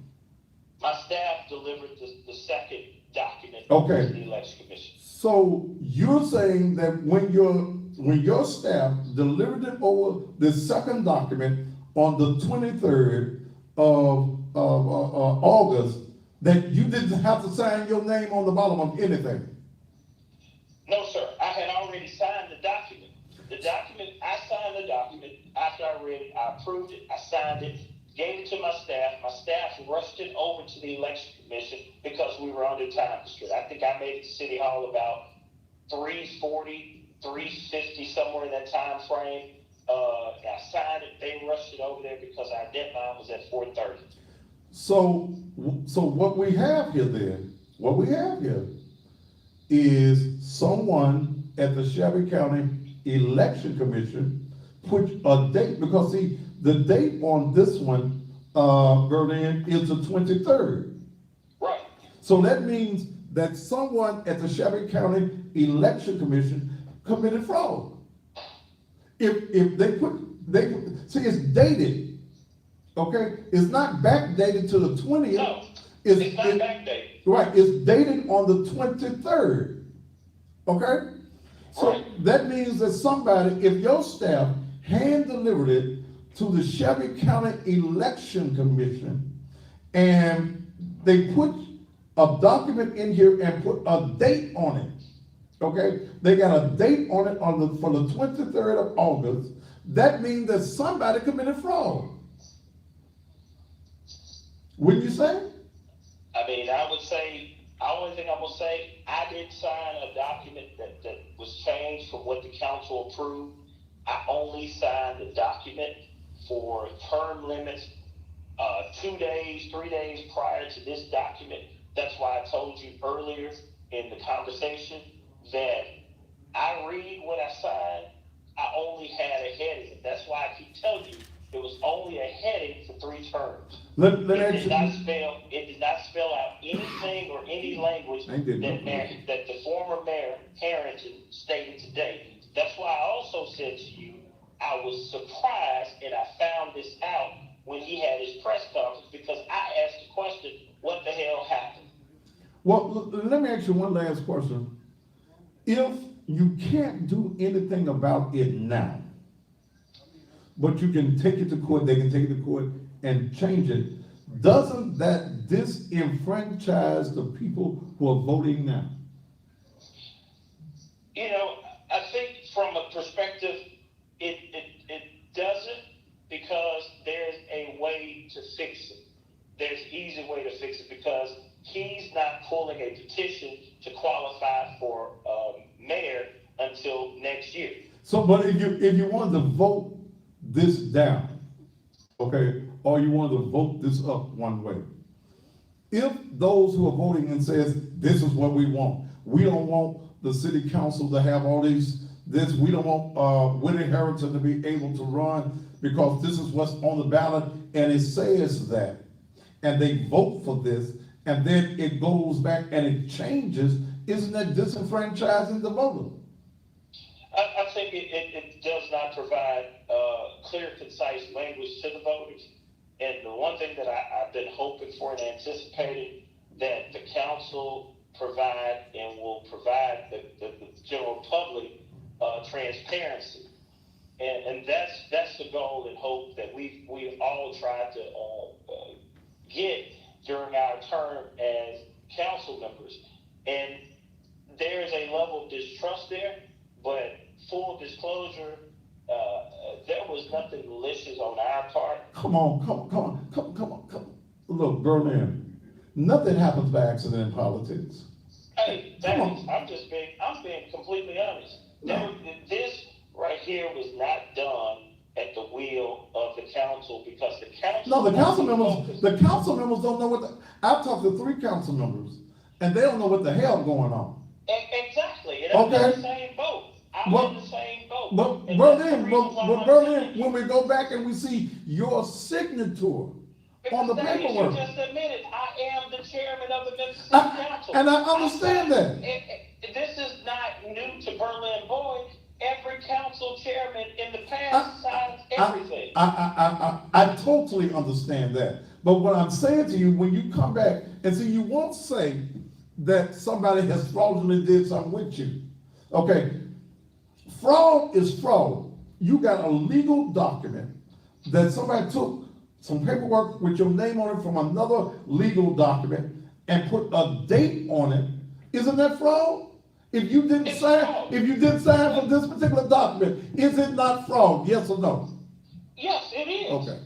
My staff delivered the second document Okay. to the election commission. So you're saying that when your staff delivered it over the second document on the 23rd of August, that you didn't have to sign your name on the bottom of anything? No, sir. I had already signed the document. I signed the document. After I read it, I approved it, I signed it, gave it to my staff. My staff rushed it over to the election commission because we were under time constraint. I think I made it to City Hall about 3:40, 3:50, somewhere in that time frame. I signed it, they rushed it over there because our deadline was at 4:30. So what we have here is someone at the Shelby County Election Commission put a date, because see, the date on this one, Berlin, is the 23rd. Right. So that means that someone at the Shelby County Election Commission committed fraud. If they see, it's dated, okay? It's not backdated to the 20th. No, it's not backdated. Right, it's dated on the 23rd, okay? So Right. that means that somebody, if your staff hand-delivered it to the Shelby County Election Commission, and they put a document in here and put a date on it, okay? They got a date on it for the 23rd of August. That means that somebody committed fraud. Wouldn't you say? I mean, I would say, the only thing I will say, I did sign a document that was changed from what the council approved. I only signed the document for term limits, 2 days, 3 days prior to this document. That's why I told you earlier in the conversation that I read what I signed, I only had a heading. That's why I keep telling you, it was only a heading for 3 terms. Let me It ask did not spell out anything or any language I didn't know. that the former mayor Harrington stated today. That's why I also said to you, I was surprised and I found this out when he had his press conference, because I asked the question, what the hell happened? Well, let me ask you one last question. If you can't do anything about it now, but you can take it to court, they can take it to court and change it, doesn't that disenfranchise the people who are voting now? You know, I think from a perspective, it doesn't, because there's a way to fix it. There's an easy way to fix it, because he's not pulling a petition to qualify for mayor until next year. So, but if you wanted to vote this down, okay, or you wanted to vote this up one way, if those who are voting and says, this is what we don't want the city council to have all this, we don't want Whitney Harrington to be able to run because this is what's on the ballot, and it says that, and they vote for this, and then it goes back and it changes, isn't that disenfranchising the voter? I think it does not provide clear, concise language to the voters. And the one thing that I've been hoping for and anticipating that the council provide and will provide the general public transparency. And that's the goal and hope that we all tried to get during our term as council members. And there is a level of distrust there, but full disclosure, there was nothing malicious on our part. Come on. Look, Berlin, nothing happens by accident in politics. Hey, I'm being completely honest. No. This right here was not done at the will of the council, because the council. No, the council members don't know I've talked to 3 council members, and they don't know what the hell going on. Exactly, and I'm in Okay. the same boat. I'm But- in the same boat. But And Berlin, that's the reason why I'm Berlin, saying- when we go back and we see your signature on the Because Dave, paperwork. you just admitted, I am the chairman of the Memphis City Council. And I understand that. This is not new to Berlin Boyd. Every council chairman in the past signs everything. I totally understand that. But what I'm saying to you, when you come back, and see, you won't say that somebody has fraudulently did something with you. Okay, fraud is fraud. You got a legal document that somebody took some paperwork with your name on it from another legal document and put a date on it. Isn't that fraud? If you didn't It's sign, fraud. if you didn't sign for this particular document, is it not fraud? Yes or no? Yes, it is. Okay.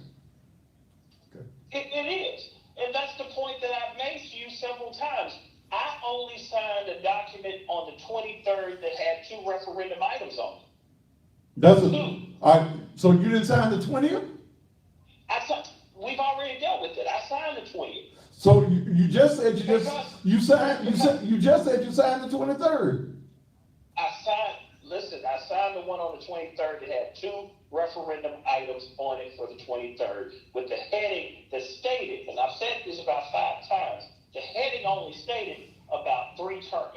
It is. And that's the point that I've made to you several times. I only signed a document on the 23rd that had 2 referendum items on it. That's all right, so you didn't sign the 20th? We've already dealt with it. I signed the 20th. So you just said you signed the 23rd. I signed the one on the 23rd that had 2 referendum items on it for the 23rd with the heading that stated, and I've said this about 5 times, the heading only stated about 3 terms.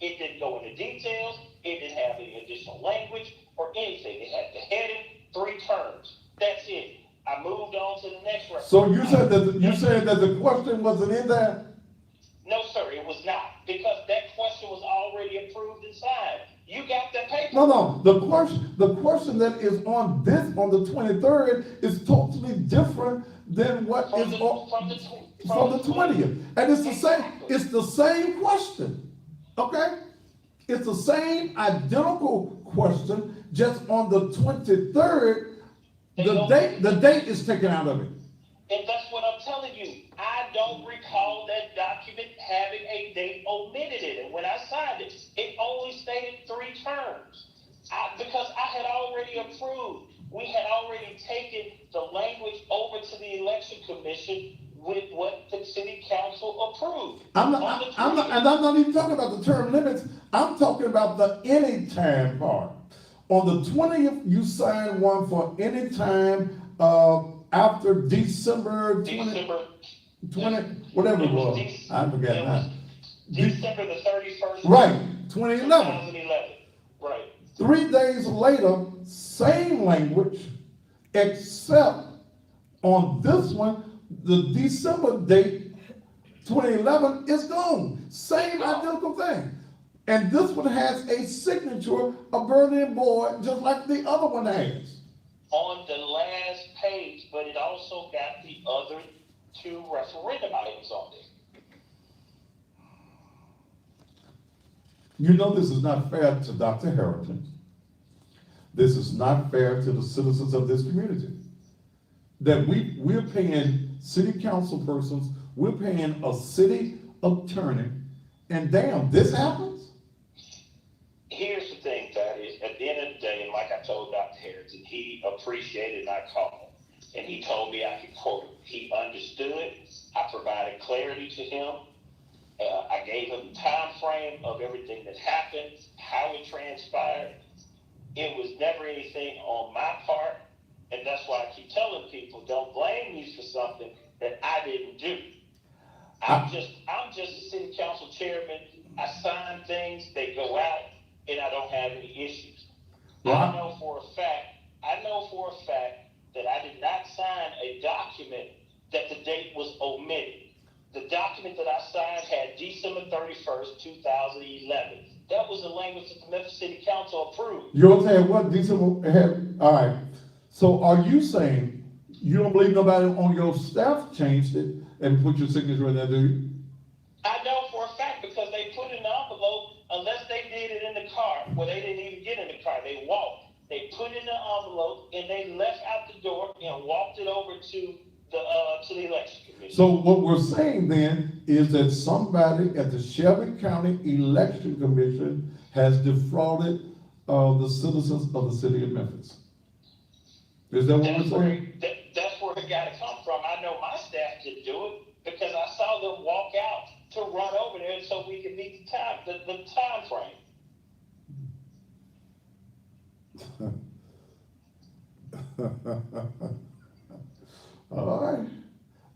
It didn't go into details. It didn't have any additional language or anything. It had the heading, 3 terms. That's it. I moved on to the next referendum. So you said that the question wasn't in there? No, sir, it was not, because that question was already approved and signed. You got that paper? No, the question that is on the 23rd is totally different than what From is the from the 20th. And it's the same question, okay? It's the same identical question, just on the 23rd, the date is taken out of it. And that's what I'm telling you. I don't recall that document having a date omitted in it. When I signed it, it only stated 3 terms. Because I had already approved. We had already taken the language over to the election commission with what the city council approved. I'm not even talking about the term limits. I'm talking about the anytime part. On the 20th, you signed one for any time after December 20, whatever it was. I forget now. December the 31st. Right, 2011. 2011. Right. 3 days later, same language, except on this one, the December date, 2011, is gone. Same identical thing. And this one has a signature, a Berlin board, just like the other one has. On the last page, but it also got the other 2 referendum items on there. You know this is not fair to Dr. Harrington. This is not fair to the citizens of this community. That we're paying city council persons, we're paying a city attorney, and damn, this happens? Here's the thing, Thaddeus. At the end of the day, and like I told Dr. Harrington, he appreciated my call. And he told me I could quote him. He understood. I provided clarity to him. I gave him the time frame of everything that happened, how it transpired. It was never anything on my part. And that's why I keep telling people, don't blame me for something that I didn't do. I'm just a city council chairman. I sign things, they go out, and I don't have any issues. I know for a fact that I did not sign a document that the date was omitted. The document that I signed had December 31st, 2011. That was the language that the Memphis City Council approved. You don't say what December had, all right. So are you saying you don't believe nobody on your staff changed it and put your signature in there, do you? I know for a fact because they put it in the envelope, unless they did it in the car. Well, they didn't even get in the car. They walked. They put it in the envelope and they left out the door and walked it over to the election commission. So what we're saying then is that somebody at the Shelby County Election Commission has defrauded the citizens of the city of Memphis. Is that what we're saying? That's where it got to come from. I know my staff didn't do it because I saw them walk out to run over there so we could meet the time frame. All right.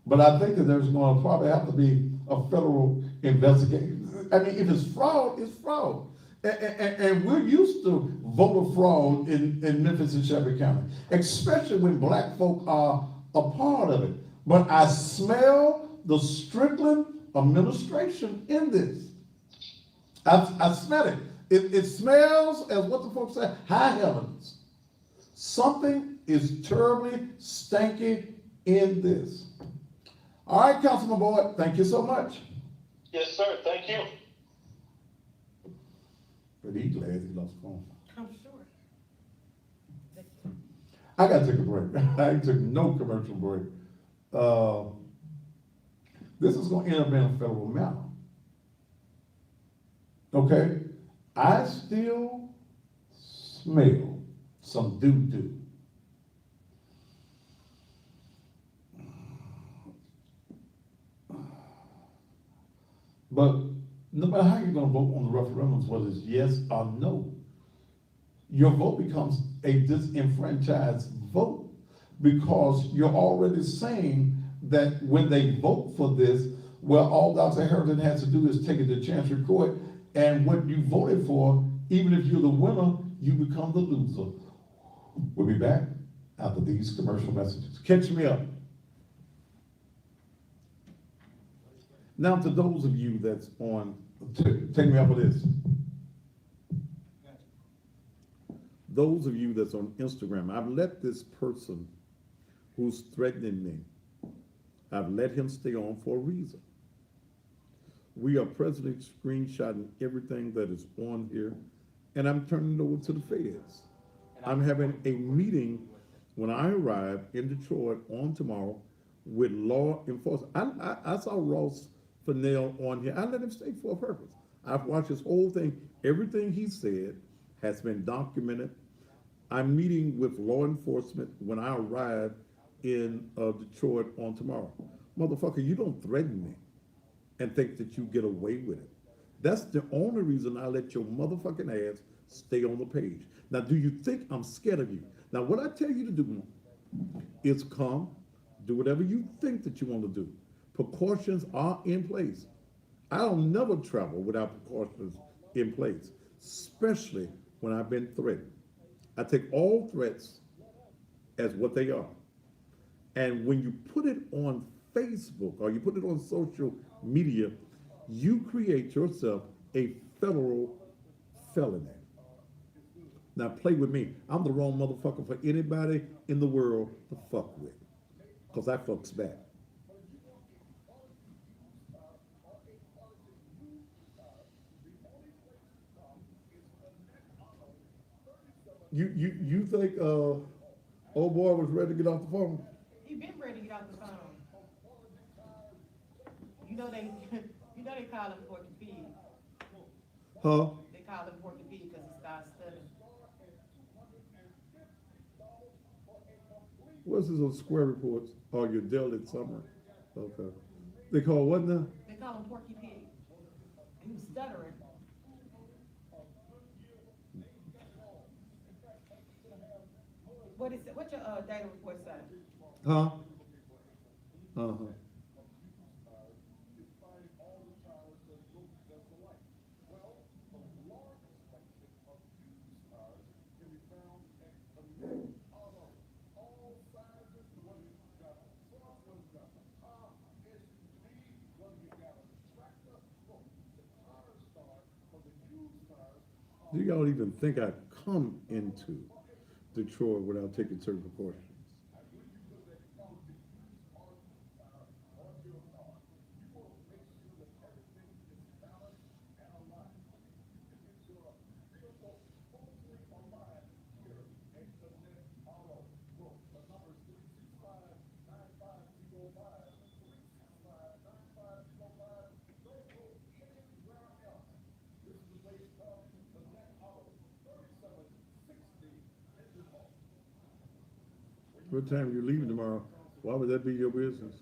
But I think that there's going to probably have to be a federal investigation. I mean, if it's fraud, it's fraud. And we're used to voter fraud in Memphis and Shelby County, especially when black folk are a part of it. But I smell the Strickland administration in this. I smell it. It smells, as what the folks say, high heavens. Something is terribly stinky in this. All right, Councilman Boyd, thank you so much. Yes, sir. Thank you. But he glad he lost the phone. I'm sure. I gotta take a break. I took no commercial break. This is gonna end up being a federal matter. okay? I still smell some doo-doo. But no matter how you're gonna vote on the referendums, whether it's yes or no, your vote becomes a disenfranchised vote because you're already saying that when they vote for this, well, all Dr. Harrington has to do is take it to Chancery Court, and what you voted for, even if you're the winner, you become the loser. We'll be back after these commercial messages. Catch me up. Now, to those of you that's on, take me up with this. Those of you that's on Instagram, I've let this person who's threatening me, I've let him stay on for a reason. We are presently screenshotting everything that is on here, and I'm turning it over to the feds. I'm having a meeting when I arrive in Detroit on tomorrow with law enforcement. I saw Ross Fennell on here. I let him stay for a purpose. I've watched his whole thing. Everything he said has been documented. I'm meeting with law enforcement when I arrive in Detroit on tomorrow. Motherfucker, you don't threaten me and think that you get away with it. That's the only reason I let your motherfucking ass stay on the page. Now, do you think I'm scared of you? Now, what I tell you to do is come, do whatever you think that you want to do. Precautions are in place. I'll never travel without precautions in place, especially when I've been threatened. I take all threats as what they are. And when you put it on Facebook or you put it on social media, you create yourself a federal felony. Now play with me. I'm the wrong motherfucker for anybody in the world to fuck with, because I fucks back. You think old boy was ready to get off the phone? He been ready to get off the phone. You know they call him Porky Pig. Huh? They call him Porky Pig because he starts stuttering. What's this on Square Reports? Oh, your daily summary. Okay. They call what now? They call him Porky Pig. He was stuttering. What is it? What's your data report say? Huh? Uh-huh. Do y'all even think I'd come into Detroit without taking certain precautions? What time you leaving tomorrow? Why would that be your business?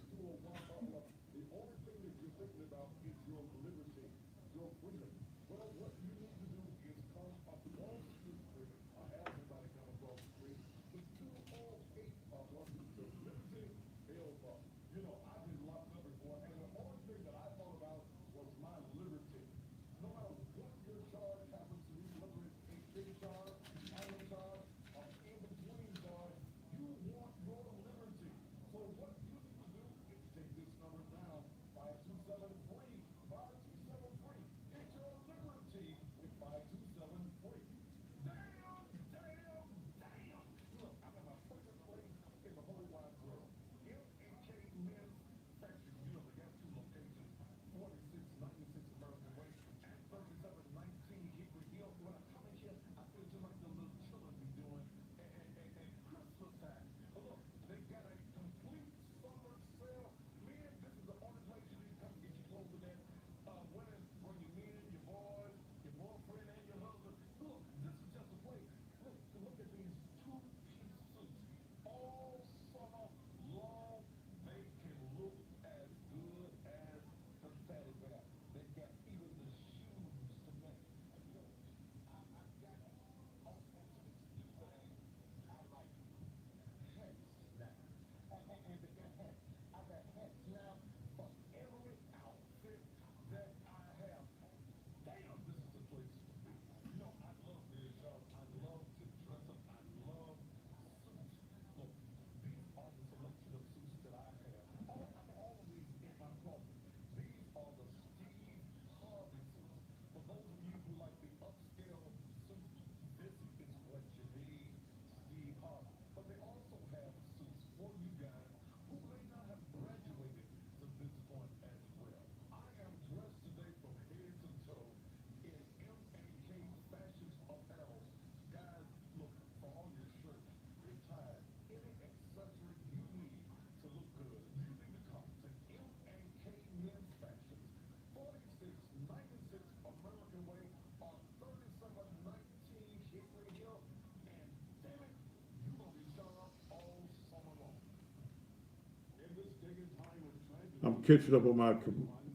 I'm catching up on my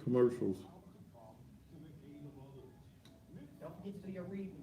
commercials. Don't forget to do your reading.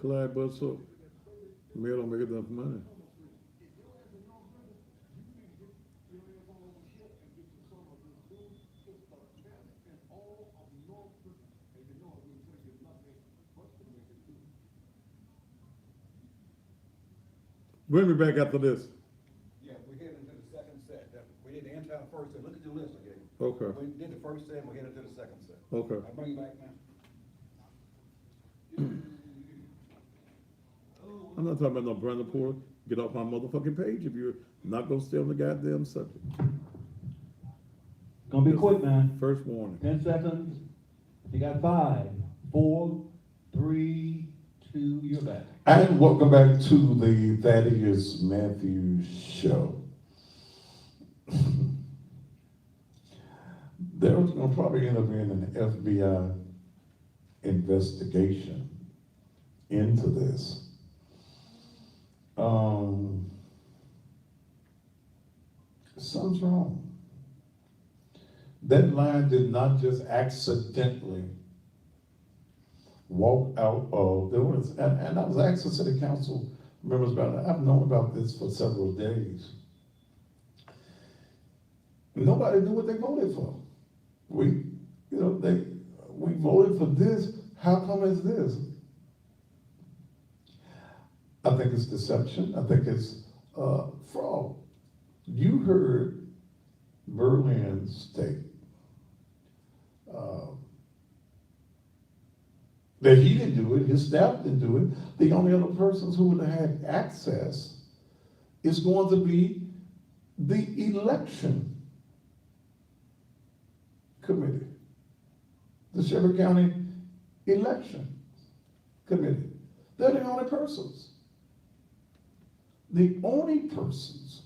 Clyde, what's up? Mayor don't make enough money. Bring me back after this. Yeah, we're heading to the second set. We did the entire first set. Look at the list I gave you. Okay, We did the first set, we're heading to the second set. okay. I'll bring you back now. I'm not talking about no Brandon Porter. Get off my motherfucking page if you're not gonna stay on the goddamn subject. Gonna be quick, man. First warning. 10 seconds. You got 5, 4, 3, 2, you're back. And welcome back to the Thaddeus Matthews Show. There's gonna probably end up being an FBI investigation into this. Something's wrong. That line did not just accidentally walk out of, there was, and I was asking city council members about it. I've known about this for several days. Nobody knew what they voted for. We voted for this, how come it's this? I think it's deception, I think it's fraud. You heard Berlin state that he didn't do it, his staff didn't do it. The only other persons who would have had access is going to be the election committee, the Shelby County Election Committee. They're the only persons. The only persons.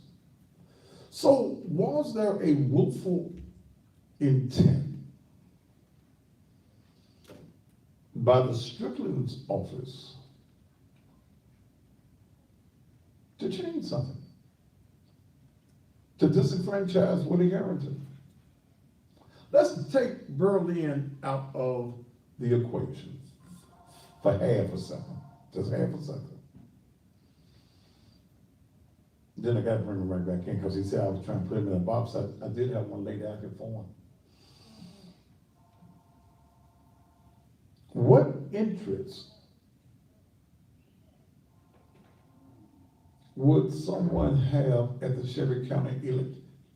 So was there a willful intent by the Strickland's office to change something, to disenfranchise Woody Harrington? let's take Berlin out of the equation for half a second, just half a second. Then I gotta bring him right back in, because he said I was trying to put him in a box. I did have one laid out here for him. What interest would someone have at the Shelby County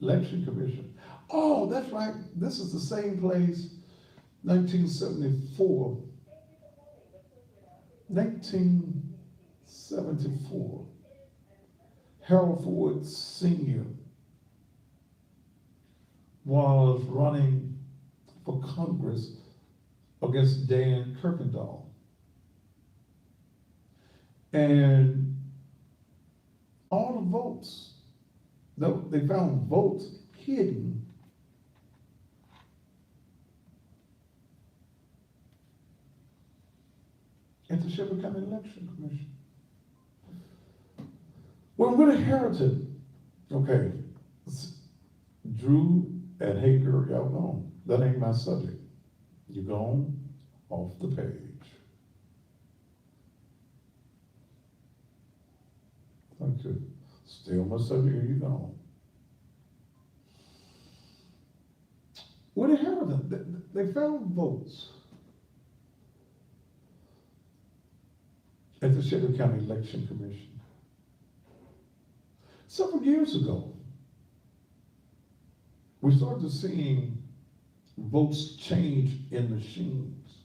Election Commission? Oh, that's right, this is the same place, 1974. 1974. Harold Ford Sr. was running for Congress against Dan Kirkendall. And all the votes, they found votes hidden at the Shelby County Election Commission. Well, we're inherited. Okay, Drew and Hager, y'all gone. That ain't my subject. You gone off the page. Thank you. Still my subject, here you gone. What inherited? They found votes at the Shelby County Election Commission. Several years ago, we started seeing votes change in machines.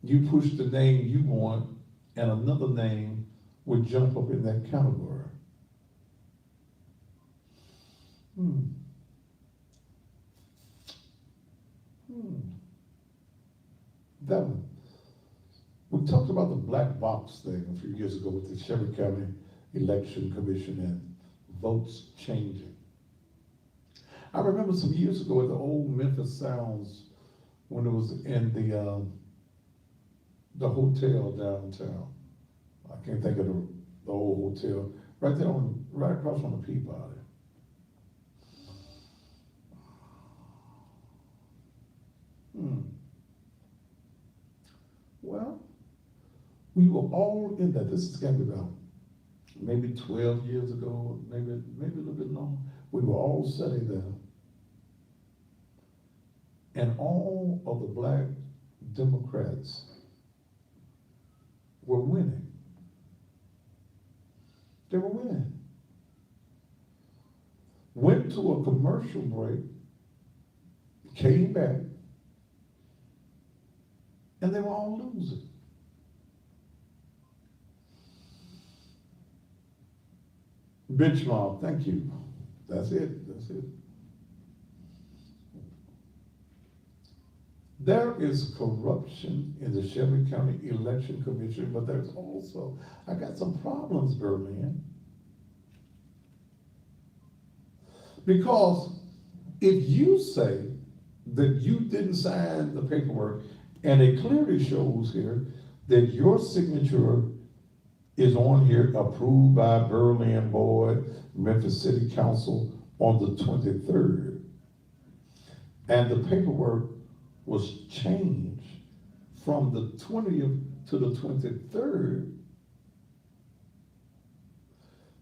You push the name you want, and another name would jump up in that category. That one. We talked about the black box thing a few years ago with the Shelby County Election Commission and votes changing. I remember some years ago at the old Memphis Sounds, when it was in the hotel downtown. I can't think of the old hotel, right there right across from the Peabody. Well, we were all in that. This is got to be about maybe 12 years ago, maybe a little bit longer. We were all sitting there. And all of the black Democrats were winning. They were winning. Went to a commercial break, came back, and they were all losing. Benchmark, thank you. That's it, that's it. There is corruption in the Shelby County Election Commission, but there's also, I got some problems, Berlin. Because if you say that you didn't sign the paperwork, and it clearly shows here that your signature is on here, approved by Berlin Board, Memphis City Council on the 23rd. And the paperwork was changed from the 20th to the 23rd.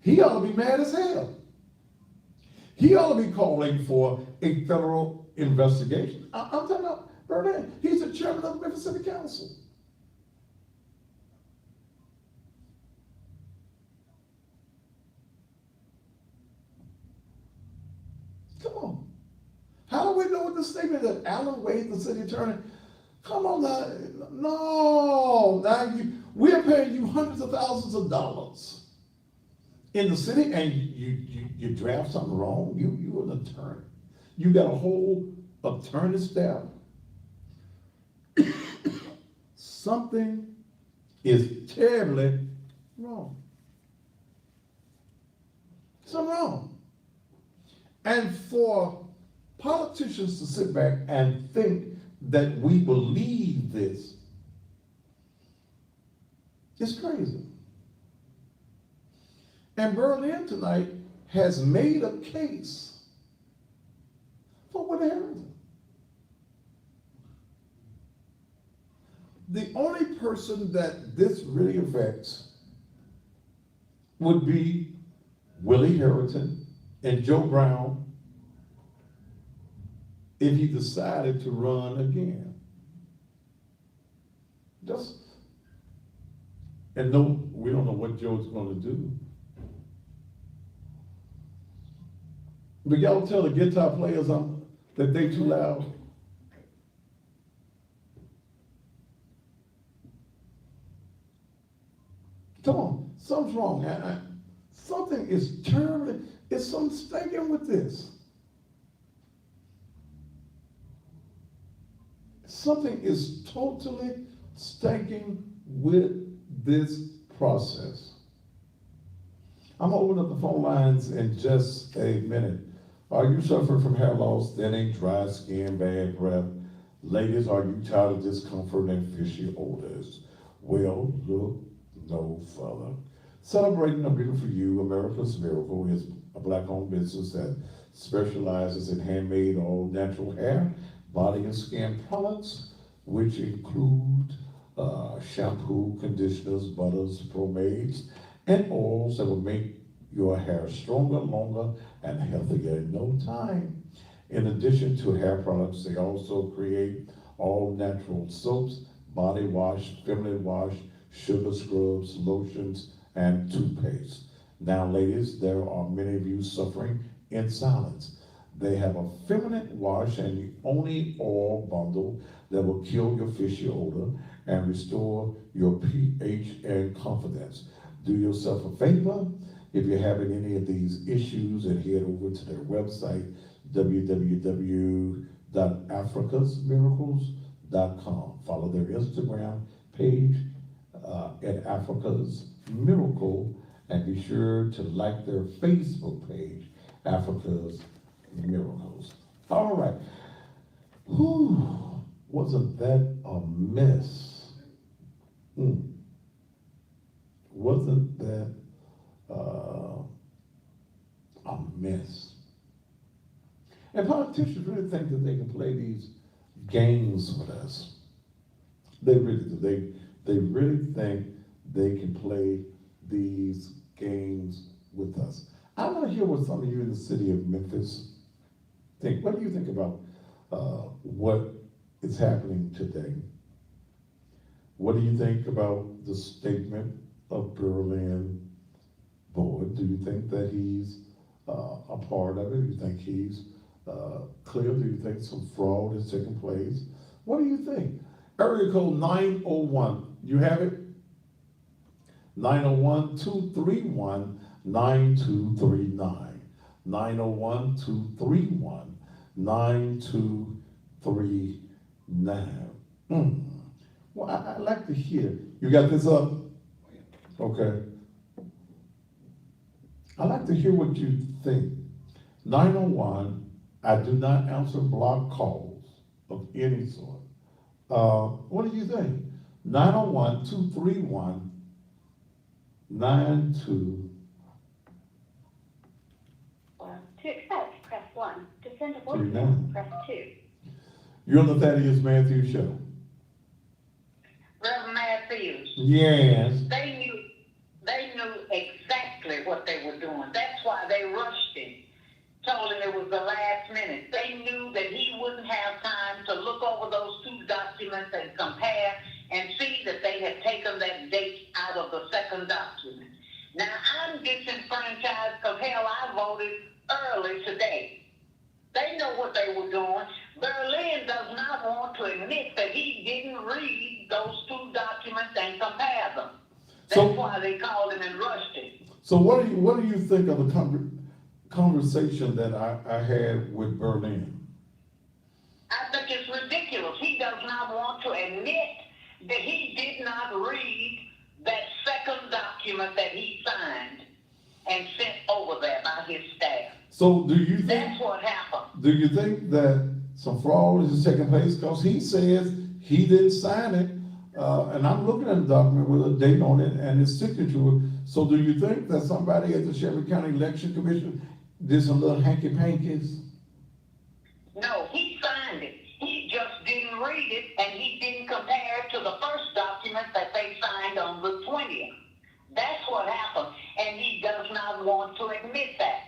He ought to be mad as hell. He ought to be calling for a federal investigation. I'm talking about Berlin. He's the chairman of the Memphis City Council. Come on. How do we know what the statement that Alan Wade, the city attorney, come on now, no, now we're paying you hundreds of thousands of dollars in the city, and you draft something wrong. You an attorney. You got a whole attorney staff. Something is terribly wrong. Something wrong. And for politicians to sit back and think that we believe this, it's crazy. And Berlin tonight has made a case Willie Harrington. The only person that this really affects would be Willie Harrington and Joe Brown if he decided to run again. And no, we don't know what Joe's gonna do. But y'all tell the guitar players that they too loud. Come on, something's wrong. Something is terribly, it's something stinking with this. Something is totally stinking with this process. I'm gonna open up the phone lines in just a minute. Are you suffering from hair loss, thinning, dry skin, bad breath? Ladies, are you tired of discomfort and fishy odors? Well, look no further. Celebrating a Beautiful for You, America's Miracle is a black-owned business that specializes in handmade all-natural hair, body and skin products, which include shampoo, conditioners, butters, pomades, and oils that will make your hair stronger, longer, and healthier in no time. In addition to hair products, they also create all-natural soaps, body wash, feminine wash, sugar scrubs, lotions, and toothpaste. Now, ladies, there are many of you suffering in silence. They have a feminine wash and the only oil bundle that will kill your fishy odor and restore your pH and confidence. Do yourself a favor. If you're having any of these issues, and head over to their website, www.africasmiracles.com. Follow their Instagram page at Africa's Miracle, and be sure to like their Facebook page, Africa's Miracles. All right. Whew, wasn't that a mess? Wasn't that a mess? And politicians really think that they can play these games with us. They really do. They really think they can play these games with us. I want to hear what some of you in the city of Memphis think. What do you think about what is happening today? What do you think about the statement of Berlin Boyd? Do you think that he's a part of it? Do you think he's clear? Do you think some fraud is taking place? What do you think? Area code 901, you have it? 901-231-9239. 901-231-9239. Well, I'd like to hear. You got this up? Okay. I'd like to hear what you think. 901, I do not answer block calls of any sort. What do you think? 901-231-9239. To accept, press 1. To send a Three voicemail, nine. press 2. You're on the Thaddeus Matthews Show. Reverend Matthews, Yes. they knew exactly what they were doing. That's why they rushed him, told him it was the last minute. They knew that he wouldn't have time to look over those two documents and compare and see that they had taken that date out of the second document. Now, I'm disenfranchised because, hell, I voted early today. They know what they were doing. Berlin does not want to admit that he didn't read those two documents and compare them. That's why they called him and rushed him. So what do you think of the conversation that I had with Berlin? I think it's ridiculous. He does not want to admit that he did not read that second document that he signed and sent over there by his staff. So do you think that's what happened? Do you think that some fraud is taking place? Because he says he didn't sign it, and I'm looking at the document with a date on it and his signature. So do you think that somebody at the Shelby County Election Commission did some little hanky-pankies? No, and he didn't compare it to the first document that they signed on the 20th. That's what happened, and he does not want to admit that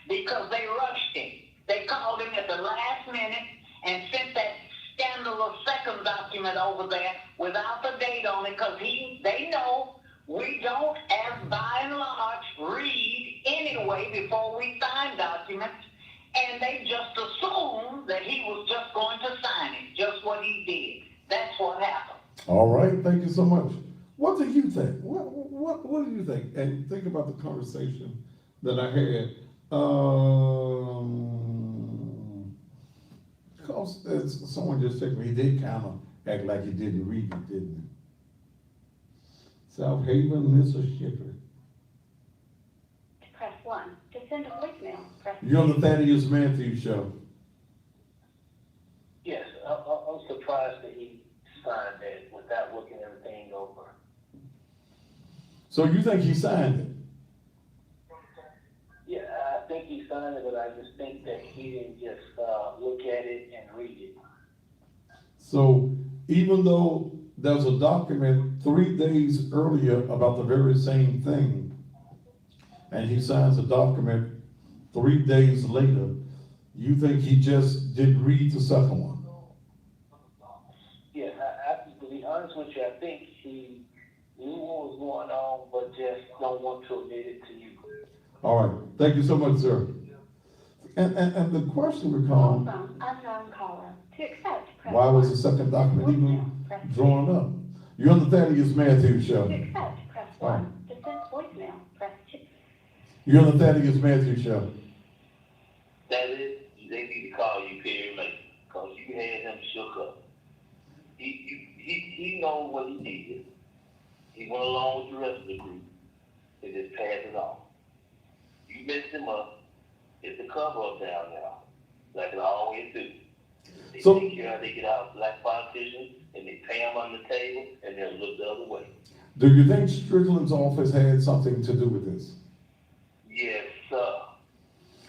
because they rushed him. They called him at the last minute and sent that scandalous second document over there without the date on it because they know we don't, as by and large, read anyway before we sign documents, and they just assumed that he was just going to sign it, just what he did. That's what happened. All right, thank you so much. What do you think? What do you think? And think about the conversation that I had. Because someone just said me, he did kind of act like he didn't read it, didn't he? South Haven, Mississippi. Press 1. To send a voicemail, press 2. You're on the Thaddeus Matthews Show. Yes, I'm surprised that he signed that without looking everything over. So you think he signed it? Yeah, I think he signed it, but I just think that he didn't just look at it and read it. So even though there's a document 3 days earlier about the very same thing, and he signs a document 3 days later, you think he just didn't read the second one? Yeah, to be honest with you, I think he knew what was going on, but just don't want to admit it to you. All right, thank you so much, sir. And the question becomes, Phone, unknown caller. To accept, press why was 1. the second document even Voicemail, press 2. drawn up? You're on the Thaddeus Matthews Show. To accept, press 1. To send voicemail, press 2. You're on the Thaddeus Matthews Show. That is, they need to call you Perry Mason, because you had him shook up. He knows what he did. He went along with the rest of the group and just passed it off. You messed him up. It's a cover up down there, like it always do. They So- take care of, they get out black politicians and they pay them on the table and they'll look the other way. Do you think Strickland's office had something to do with this? Yes, sir.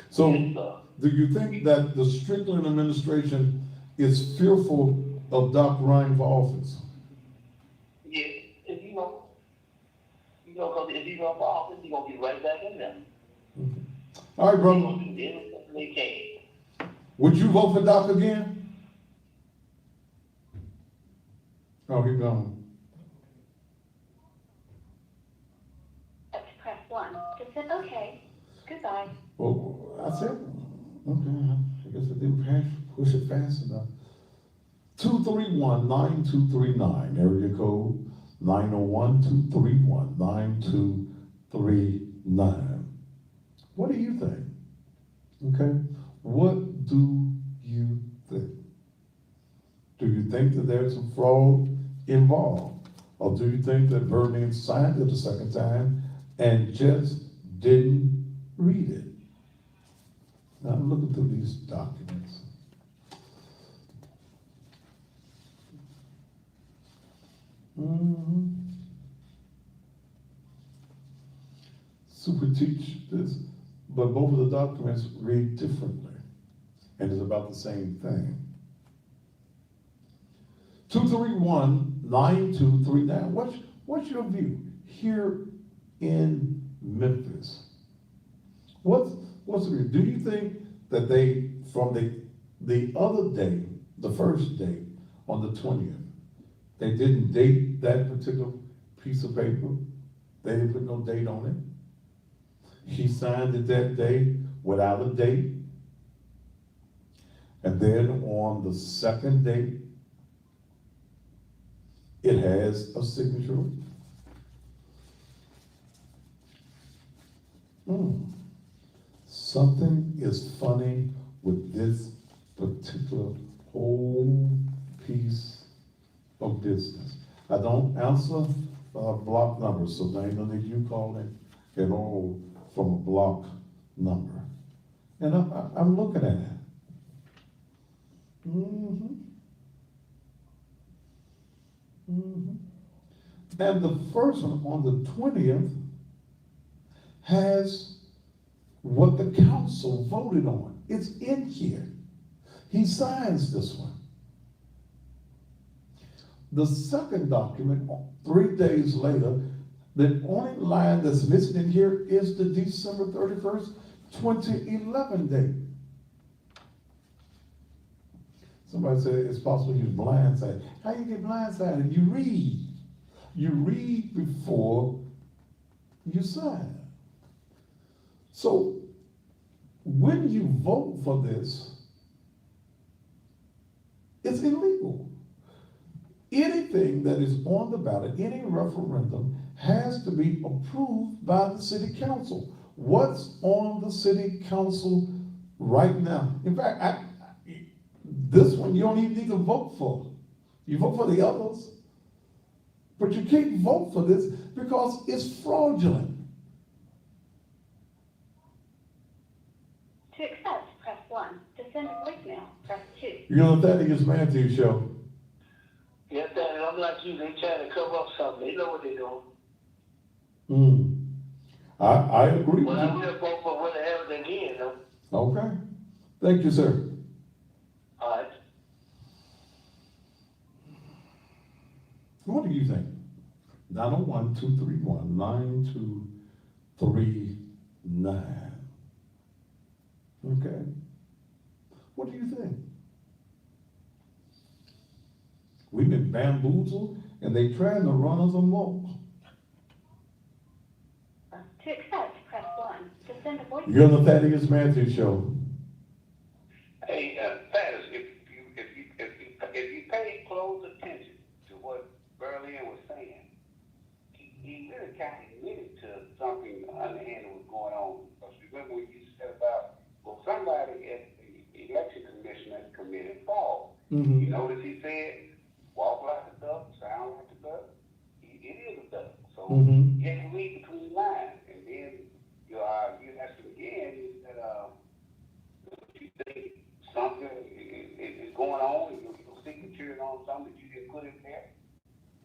So, Yes, sir. do you think that the Strickland administration is fearful of Doc Ryan for office? Yeah, if because if he's on for office, he's gonna get right back in there. All right, He's brother. gonna do everything they can. Would you vote for Doc again? Oh, he gone. To press 1. To send, okay. Goodbye. Well, I said, okay, I guess I didn't push it fast enough. 231-9239, area code 901-231-9239. What do you think? Okay, what do you think? Do you think that there's some fraud involved? Or do you think that Bernie signed it the second time and just didn't read it? Now I'm looking through these documents. Super teach this, but both of the documents read differently, and it's about the same thing. 231-9239. What's your view here in Memphis? What's the view? Do you think that they, from the other day, the first day on the 20th, they didn't date that particular piece of paper? They didn't put no date on it. He signed it that day without a date. And then on the second day, it has a signature. Something is funny with this particular whole piece of business. I don't answer block numbers, so I know that you call it at all from a block number. And I'm looking at it. And the first one on the 20th has what the council voted on. It's in here. He signs this one. the second document, 3 days later, the only line that's missing in here is the December 31st, 2011 date. Somebody said it's possible you're blindsided. How you get blindsided? You read before you sign. So when you vote for this, it's illegal. Anything that is on the ballot, any referendum, has to be approved by the city council. What's on the city council right now? In fact, this one you don't even need to vote for. You vote for the others. But you can't vote for this because it's fraudulent. To accept, press 1. To send a voicemail, press 2. You're on the Thaddeus Matthews Show. Yes, Daddy, I'm like you, they trying to cover up something, they know what they're doing. I agree with Well, I'm you. just vote for whatever they need, though. Okay. Thank you, sir. All right. What do you think? 901-231-9239. Okay. What do you think? We've been bamboozled and they trying to run us amok. To accept, press 1. To send a voicemail. You're on the Thaddeus Matthews Show. Hey, Thaddeus, if you pay close attention to what Berlin was saying, he really kind of admitted to something underhanded was going on. Because remember what you said about, well, somebody at the election commissioner committed fraud. You notice he said, walk like a duck, sound like a duck. It is a duck. So you have to read between the lines. And then you ask him again, you said, you think something is going on, your signature on something that you didn't put in there.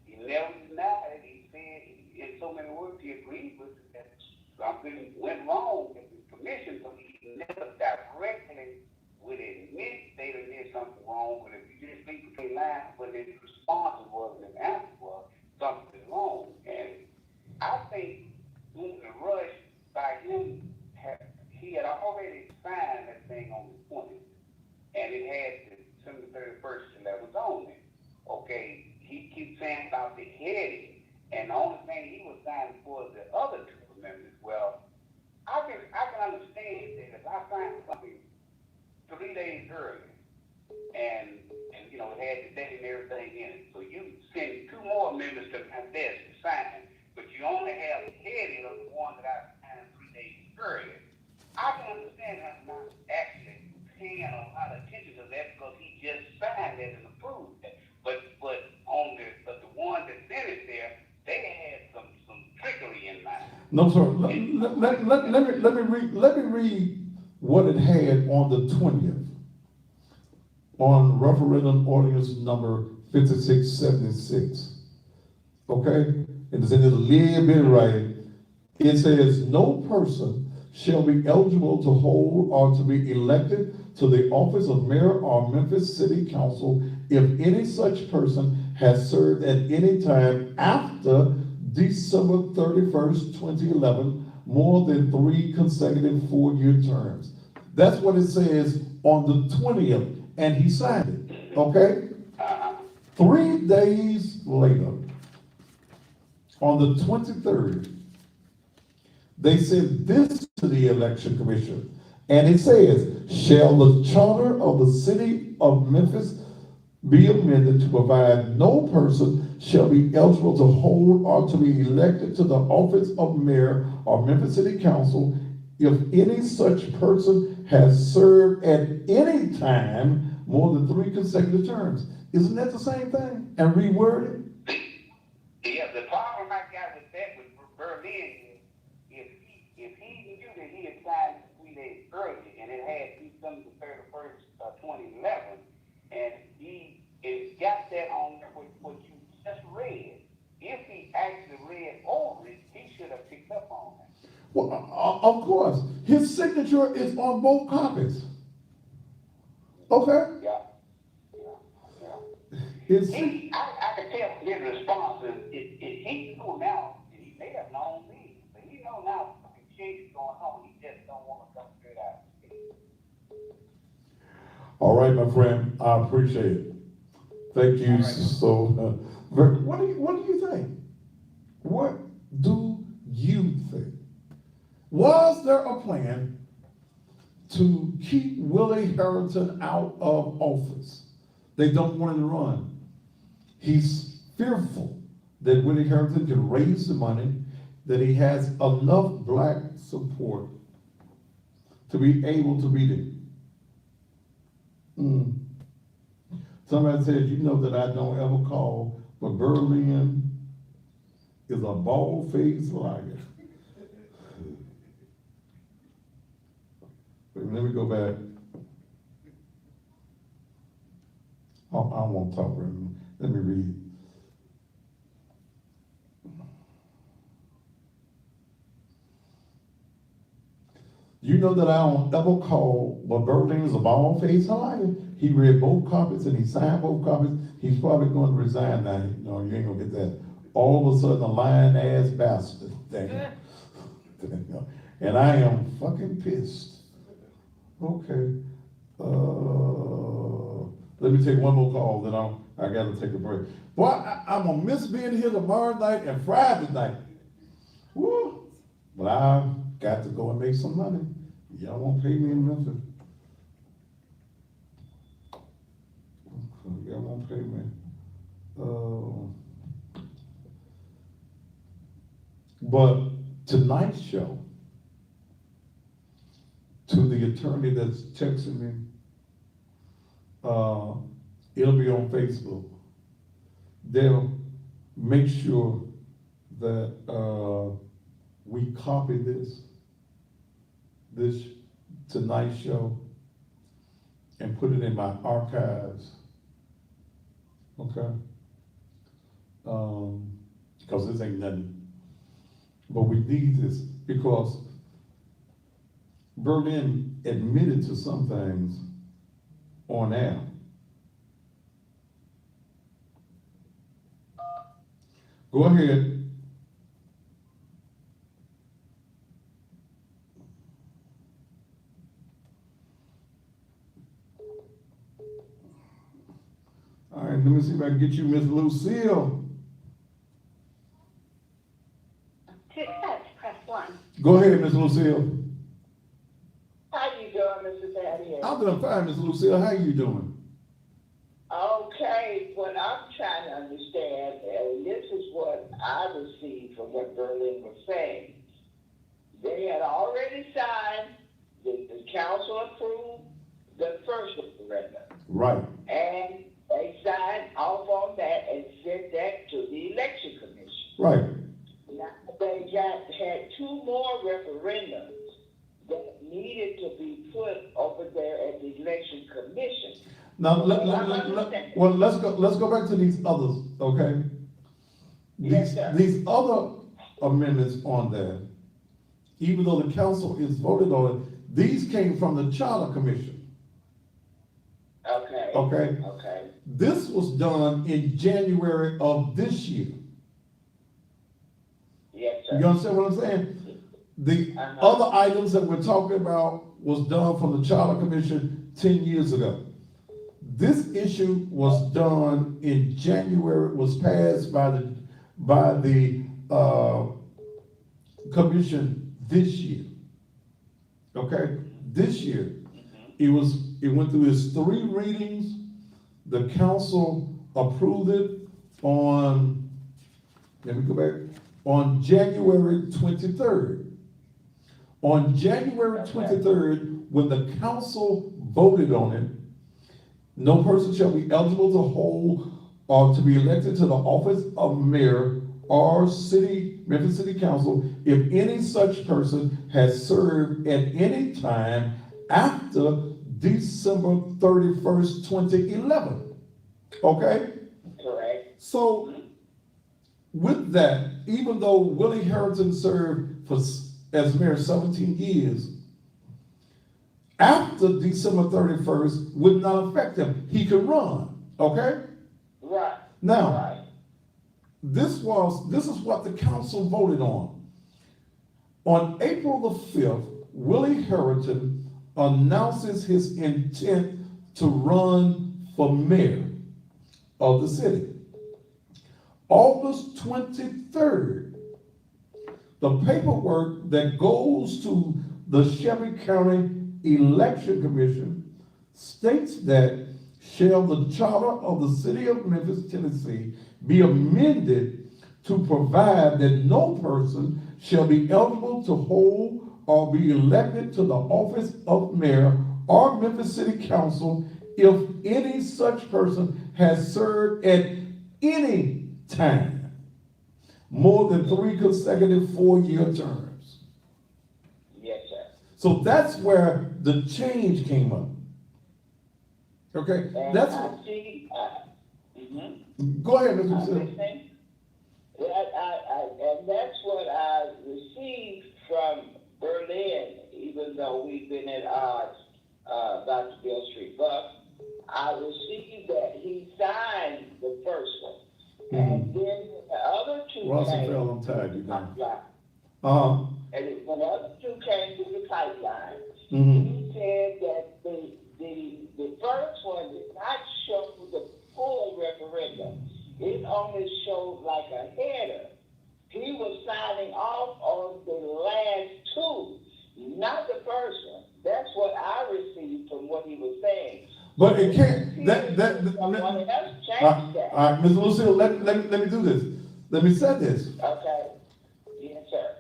He never denied it. He said, in so many words, he agreed with it, that something went wrong with the commission, but he never directly would admit they did something wrong. But if you just read between lines, what his response was and his answer was, something is wrong. And I think in the rush by him, he had already signed that thing on the 20th, and it had the December 31st that was on it. Okay, he keeps saying about the heading, and the only thing he was signing for is the other two amendments. Well, I can understand that if I signed something 3 days early, and you know, it had the date and everything in it, so you send 2 more amendments to my desk to sign, but you only have the heading of the one that I signed 3 days earlier. I can understand him not actually paying a lot of attention to that because he just signed it and approved it. But the one that sent it there, they had some trickery in mind. No, sir. Let me read what it had on the 20th. On referendum ordinance number 5676. Okay? And it's in this little bit of writing. It says, no person shall be eligible to hold or to be elected to the office of mayor or Memphis City Council if any such person has served at any time after December 31st, 2011, more than 3 consecutive 4-year terms. That's what it says on the 20th, and he signed it, okay? 3 days later, on the 23rd, they sent this to the election commission, and it says, shall the charter of the city of Memphis be amended to provide no person shall be eligible to hold or to be elected to the office of mayor or Memphis City Council if any such person has served at any time more than 3 consecutive terms. Isn't that the same thing? And reworded? Yeah, the problem I got with that with Berlin is if he knew that he had signed 3 days early and it had December 31st, 2011, and he got that on what you just read, if he actually read over it, he should have picked up on that. Well, of course. His signature is on both copies. Okay? Yeah. His I can tell his response is, he knew now, and he may have known me, but he know now something shady is going on, he just don't want to come straight out. All right, my friend, I appreciate it. Thank you so, what do you think? What do you think? Was there a plan to keep Willie Harrington out of office? They don't want him to run. He's fearful that Willie Harrington can raise the money, that he has enough black support to be able to beat it. Somebody said, you know that I don't ever call, but Berlin is a bald-faced liar. Let me go back. I won't talk right now. Let me read. You know that I don't ever call, but Berlin is a bald-faced liar. He read both copies and he signed both copies. He's probably going to resign now. No, you ain't gonna get that. All of a sudden, a lying-ass bastard. And I am fucking pissed. Okay. Let me take one more call, then I gotta take a break. Boy, I'm gonna miss being here tomorrow night and Friday night. Woo! But I've got to go and make some money. Y'all won't pay me in Memphis. Y'all won't pay me. But tonight's show, to the attorney that's texting me, it'll be on Facebook. They'll make sure that we copy this tonight's show and put it in my archives. Okay? Because this ain't nothing. But we need this because Berlin admitted to some things on air. Go ahead. All right, let me see if I can get you Miss Lucille. To accept, press 1. Go ahead, Miss Lucille. How you doing, Mr. Thaddeus? I'm doing fine, Miss Lucille. How you doing? Okay, what I'm trying to understand, and this is what I received from what Berlin was saying. They had already signed, the council approved the first referendum. Right. And they signed off on that and sent that to the election commission. Right. Now, they had 2 more referendums that needed to be put over there at the election commission. Now, let's go back to these others, okay? Yes, sir. These other amendments on there, even though the council is voted on it, these came from the Charter Commission. Okay. Okay? Okay. This was done in January of this year. Yes, sir. You understand what I'm saying? The other items that we're talking about was done from the Charter Commission 10 years ago. This issue was done in January, was passed by the commission this year. Okay? This year. It went through its 3 readings. The council approved it on, let me go back, on January 23rd. On January 23rd, when the council voted on it, no person shall be eligible to hold or to be elected to the office of mayor or Memphis City Council if any such person has served at any time after December 31st, 2011. Okay? Correct. So, with that, even though Willie Harrington served as mayor 17 years, after December 31st would not affect him. He could run, okay? Right. Now, Right. this is what the council voted on. On April the 5th, Willie Harrington announces his intent to run for mayor of the city. August 23rd, the paperwork that goes to the Shelby County Election Commission states that shall the charter of the city of Memphis, Tennessee be amended to provide that no person shall be eligible to hold or be elected to the office of mayor or Memphis City Council if any such person has served at any time more than 3 consecutive 4-year terms. Yes, sir. So that's where the change came up. Okay, And that's, I see, go ahead, Mr. I'm Silver. listening. And that's what I received from Berlin, even though we've been at odds, Dr. Bill Street. But I received that he signed the first one. And then the other two Rosenfeld, I'm tired, you know. pipeline. And when the other two came to the pipeline, Mhm. he said that the first one did not show the full referendum. It only showed like a header. He was signing off on the last two, not the first one. That's what I received from what he was saying. But it can't, Someone else changed that. all right, Ms. Lucille, let me do this. Let me say this. Okay. Yes, sir.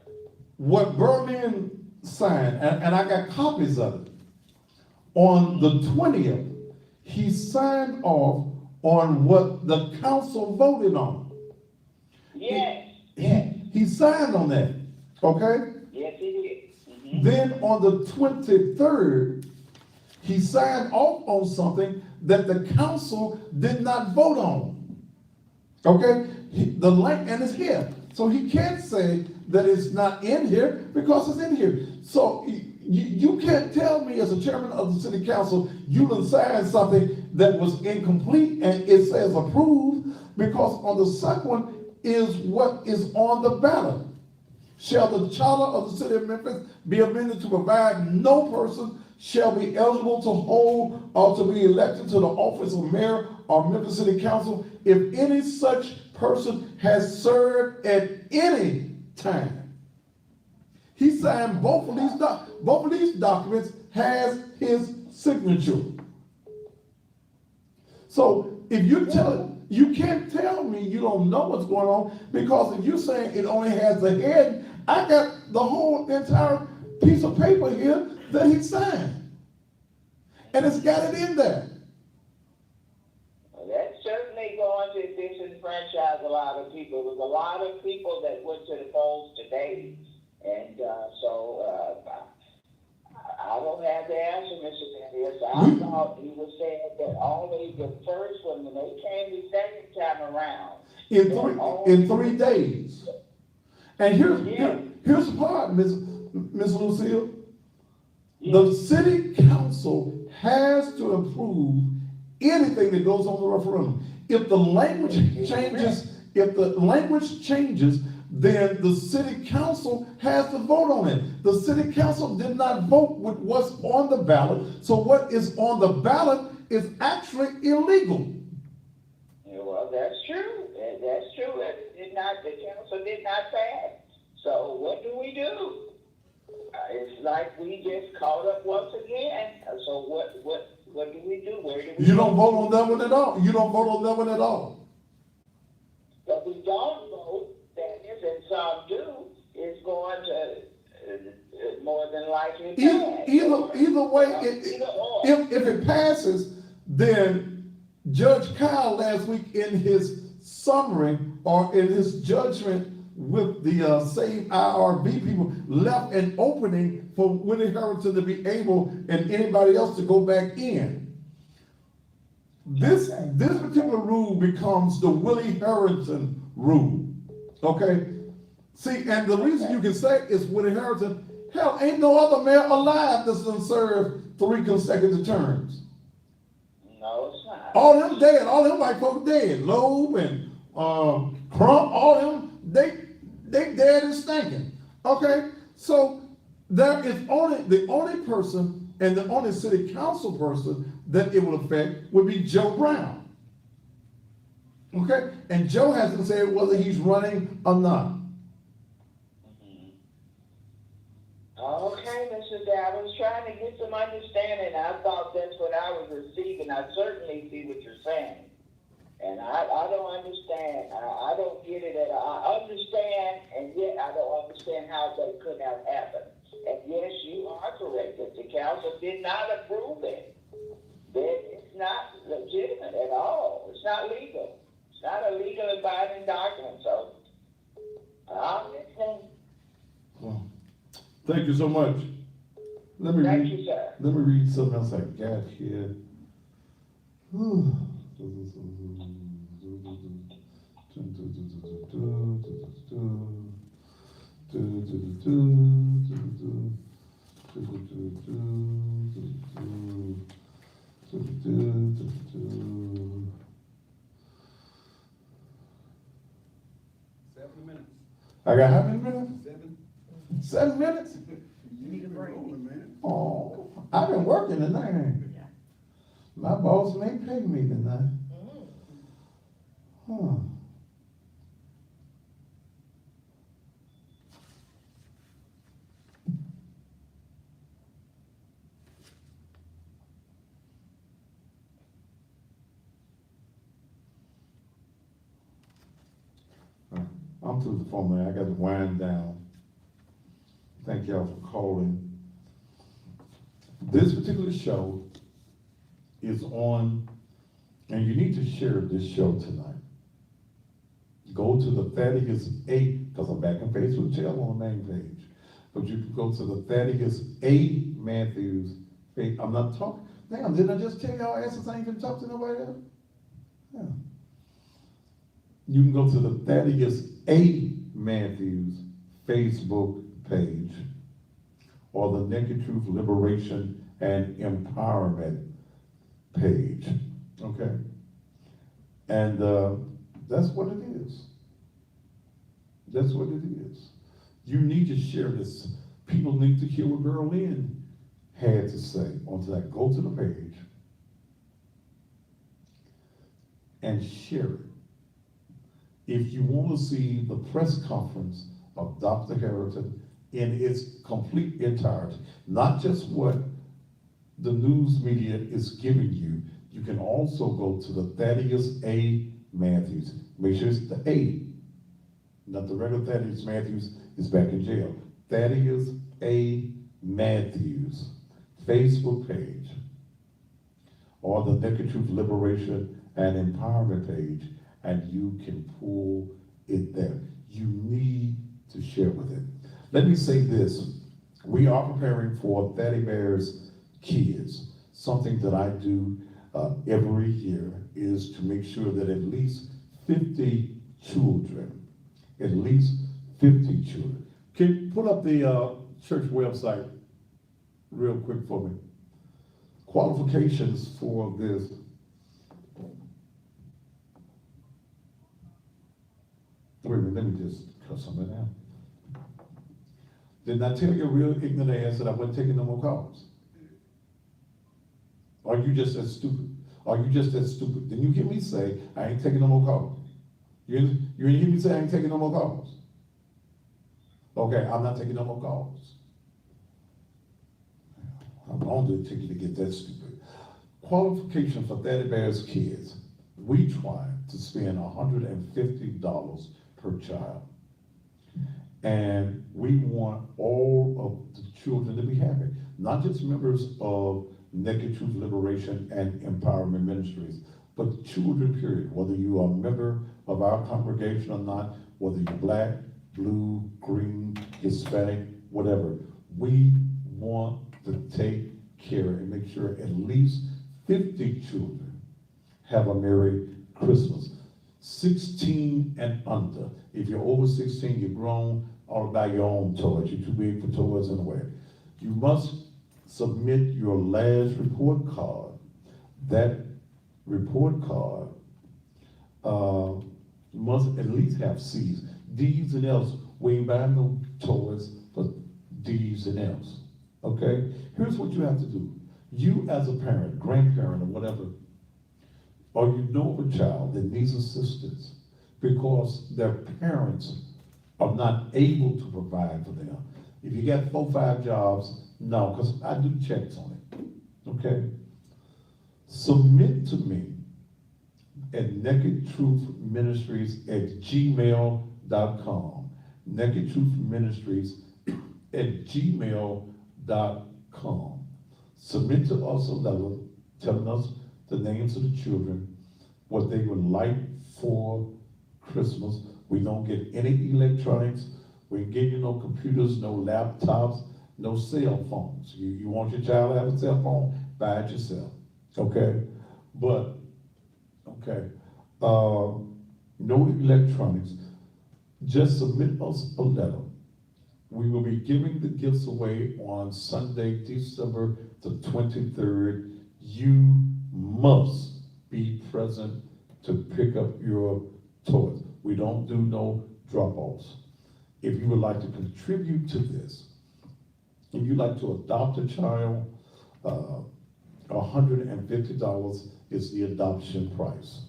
What Berlin signed, and I got copies of it, on the 20th, he signed off on what the council voted on. Yes. He signed on that, okay? Yes, he did. Then on the 23rd, he signed off on something that the council did not vote on. Okay? The link, and it's here. So he can't say that it's not in here because it's in here. So you can't tell me as a chairman of the city council, you done signed something that was incomplete and it says approved, because on the second one is what is on the ballot. Shall the charter of the city of Memphis be amended to provide no person shall be eligible to hold or to be elected to the office of mayor or Memphis City Council if any such person has served at any time. He signed both of these documents has his signature. So if you can't tell me you don't know what's going on, because if you're saying it only has the head, I got the whole entire piece of paper here that he signed. And it's got it in there. Well, that's certainly going to disenfranchise a lot of people. There's a lot of people that went to the polls today. And so I don't have the answer, Mr. Mendes. I thought he was saying that only the first one, when they came the second time around. In 3 days. And here's the part, Ms. Lucille. The city council has to approve anything that goes on the referendum. If the language changes, then the city council has to vote on it. The city council did not vote with what's on the ballot, so what is on the ballot is actually illegal. Yeah, well, that's true. That's true. The council did not pass. So what do we do? It's like we just caught up once again. So what do we do? Where do we You don't vote on that one at all. You don't vote on that one at all. But we don't vote, that is, and some do, is going to more than likely pass. Either way, if it passes, then Judge Kyle last week in his summary or in his judgment with the Save IRB people left an opening for Willie Harrington to be able and anybody else to go back in. This particular rule becomes the Willie Harrington rule. Okay? See, and the reason you can say is Willie Harrington, hell, ain't no other mayor alive that's done served 3 consecutive terms. No, it's not. All them dead, all them white folks dead. Loeb and Crump, all them, they dead and stinking. Okay, so there is only, the only person and the only city council person that it will affect would be Joe Brown. Okay, and Joe hasn't said whether he's running or not. Okay, Mr. Day, I was trying to get some understanding. I thought that's what I was receiving. I certainly see what you're saying. And I don't understand. I don't get it at all. I understand, and yet I don't understand how that could have happened. And yes, you are correct that the council did not approve it. That it's not legitimate at all. It's not legal. It's not a legal and binding document, so I'm listening. Well, thank you so much. Let me Thank read, you, sir. let me read something else I got here. I got how many minutes? 7 minutes? You need a break. Oh, I've been working tonight. My boss ain't paying me tonight. Huh. I'm through the phone, man. I got to wind down. Thank y'all for calling. This particular show is on, and you need to share this show tonight. Go to the Thaddeus A, because I'm back on Facebook jail on the main page. But you can go to the Thaddeus A. Matthews page. I'm not talking, damn, didn't I just tell y'all asses I ain't even talk to nobody else? Yeah. You can go to the Thaddeus A. Matthews Facebook page or the Naked Truth Liberation and Empowerment page, okay? And that's what it is. That's what it is. You need to share this. People need to hear what Berlin had to say on that. Go to the page and share it. If you want to see the press conference of Dr. Harrington in its complete entirety, not just what the news media is giving you, you can also go to the Thaddeus A. Matthews. Make sure it's the A, not the regular Thaddeus Matthews is back in jail. Thaddeus A. Matthews Facebook page or the Naked Truth Liberation and Empowerment page, and you can pull it there. You need to share with it. Let me say this. We are preparing for Thaddy Bear's Kids. Something that I do every year is to make sure that at least 50 children, at least 50 children. Can you pull up the church website real quick for me? Qualifications for this. Wait a minute, let me just cut something out. Didn't I tell your real ignorant ass that I wasn't taking no more calls? Are you just that stupid? Are you just that stupid? Didn't you hear me say I ain't taking no more calls? You didn't hear me say I ain't taking no more calls? Okay, I'm not taking no more calls. How long did it take you to get that stupid? Qualification for Thaddy Bear's Kids. We try to spend $150 per child. And we want all of the children to be happy, not just members of Naked Truth Liberation and Empowerment Ministries, but children, period. Whether you are a member of our congregation or not, whether you're black, blue, green, Hispanic, whatever, we want to take care and make sure at least 50 children have a Merry Christmas. 16 and under. If you're over 16, you're grown, ought to buy your own toys. You're too big for toys anyway. You must submit your last report card. That report card must at least have C's. D's and F's, we ain't buying no toys for D's and F's, okay? Here's what you have to do. You as a parent, grandparent, or whatever, or you know of a child that needs assistance because their parents are not able to provide for them. If you got 4, 5 jobs, no, because I do checks on it, okay? Submit to me at nakedtruthministries@gmail.com. nakedtruthministries@gmail.com. Submit to us a letter telling us the names of the children, what they would like for Christmas. We don't get any electronics. We ain't give you no computers, no laptops, no cell phones. You want your child to have a cell phone, buy it yourself, okay? But, okay, no electronics. Just submit us a letter. We will be giving the gifts away on Sunday, December the 23rd. You must be present to pick up your toys. We don't do no drop-offs. If you would like to contribute to this, if you'd like to adopt a child, $150 is the adoption price.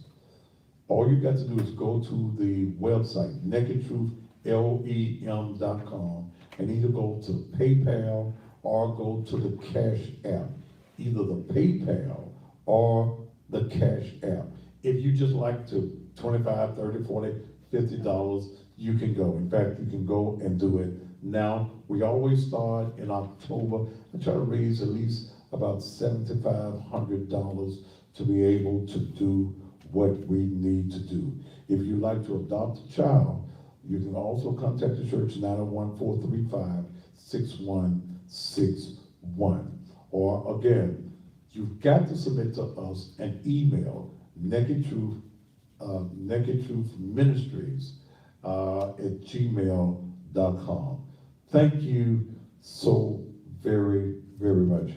All you got to do is go to the website, nakedtruth.lem.com, and either go to PayPal or go to the Cash App, either the PayPal or the Cash App. If you just like to $25, $30, $40, $50, you can go. In fact, you can go and do it now. We always start in October. I try to raise at least about $7,500 to be able to do what we need to do. If you'd like to adopt a child, you can also contact the church, 901-435-6161. Or again, you've got to submit to us an email, nakedtruthministries@gmail.com. Thank you so very, very much.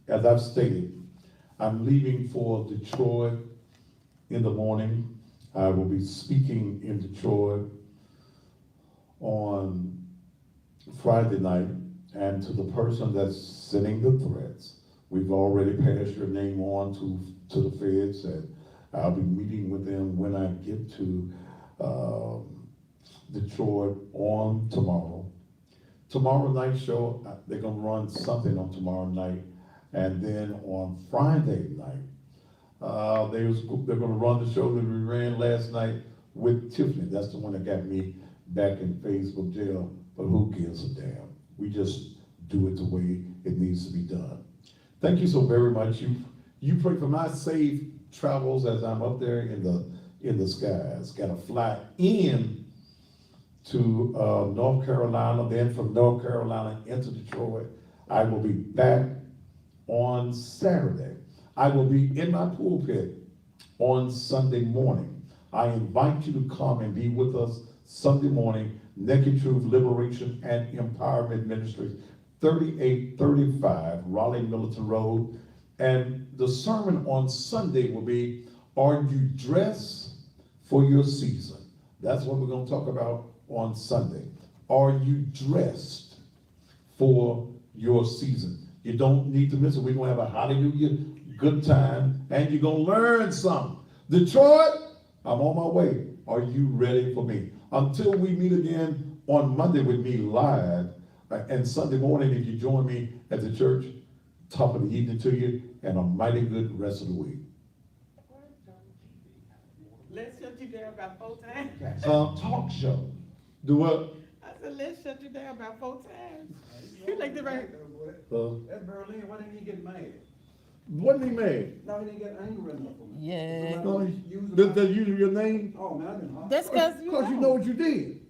As I've stated, I'm leaving for Detroit in the morning. I will be speaking in Detroit on Friday night, and to the person that's sending the threats, we've already passed your name on to the feds, and I'll be meeting with them when I get to Detroit on tomorrow. Tomorrow night show, they're gonna run something on tomorrow night, and then on Friday night, they're gonna run the show that we ran last night with Tiffany. That's the one that got me back in Facebook jail, but who gives a damn? We just do it the way it needs to be done. Thank you so very much. You pray for my safe travels as I'm up there in the skies. Got to fly in to North Carolina, then from North Carolina into Detroit. I will be back on Saturday. I will be in my pulpit on Sunday morning. I invite you to come and be with us Sunday morning, Naked Truth, Liberation, and Empowerment Ministries, 3835 Raleigh Militant Road. And the sermon on Sunday will be, are you dressed for your season? That's what we're going to talk about on Sunday. Are you dressed for your season? You don't need to miss it. We're going to have a hallelujah good time, and you're going to learn something. Detroit, I'm on my way. Are you ready for me? Until we meet again on Monday with me live, and Sunday morning, if you join me at the church, top of the evening to you, and a mighty good rest of the week. Let's shut you down about 4 times. Talk show. Do what? I said, let's shut you down about 4 times. You like the right. That Berlin, why didn't he get mad? Wasn't he mad? No, he didn't get angry enough for me. Yeah. No, did they use your name? Oh, man, I didn't. That's because Because you know what you did.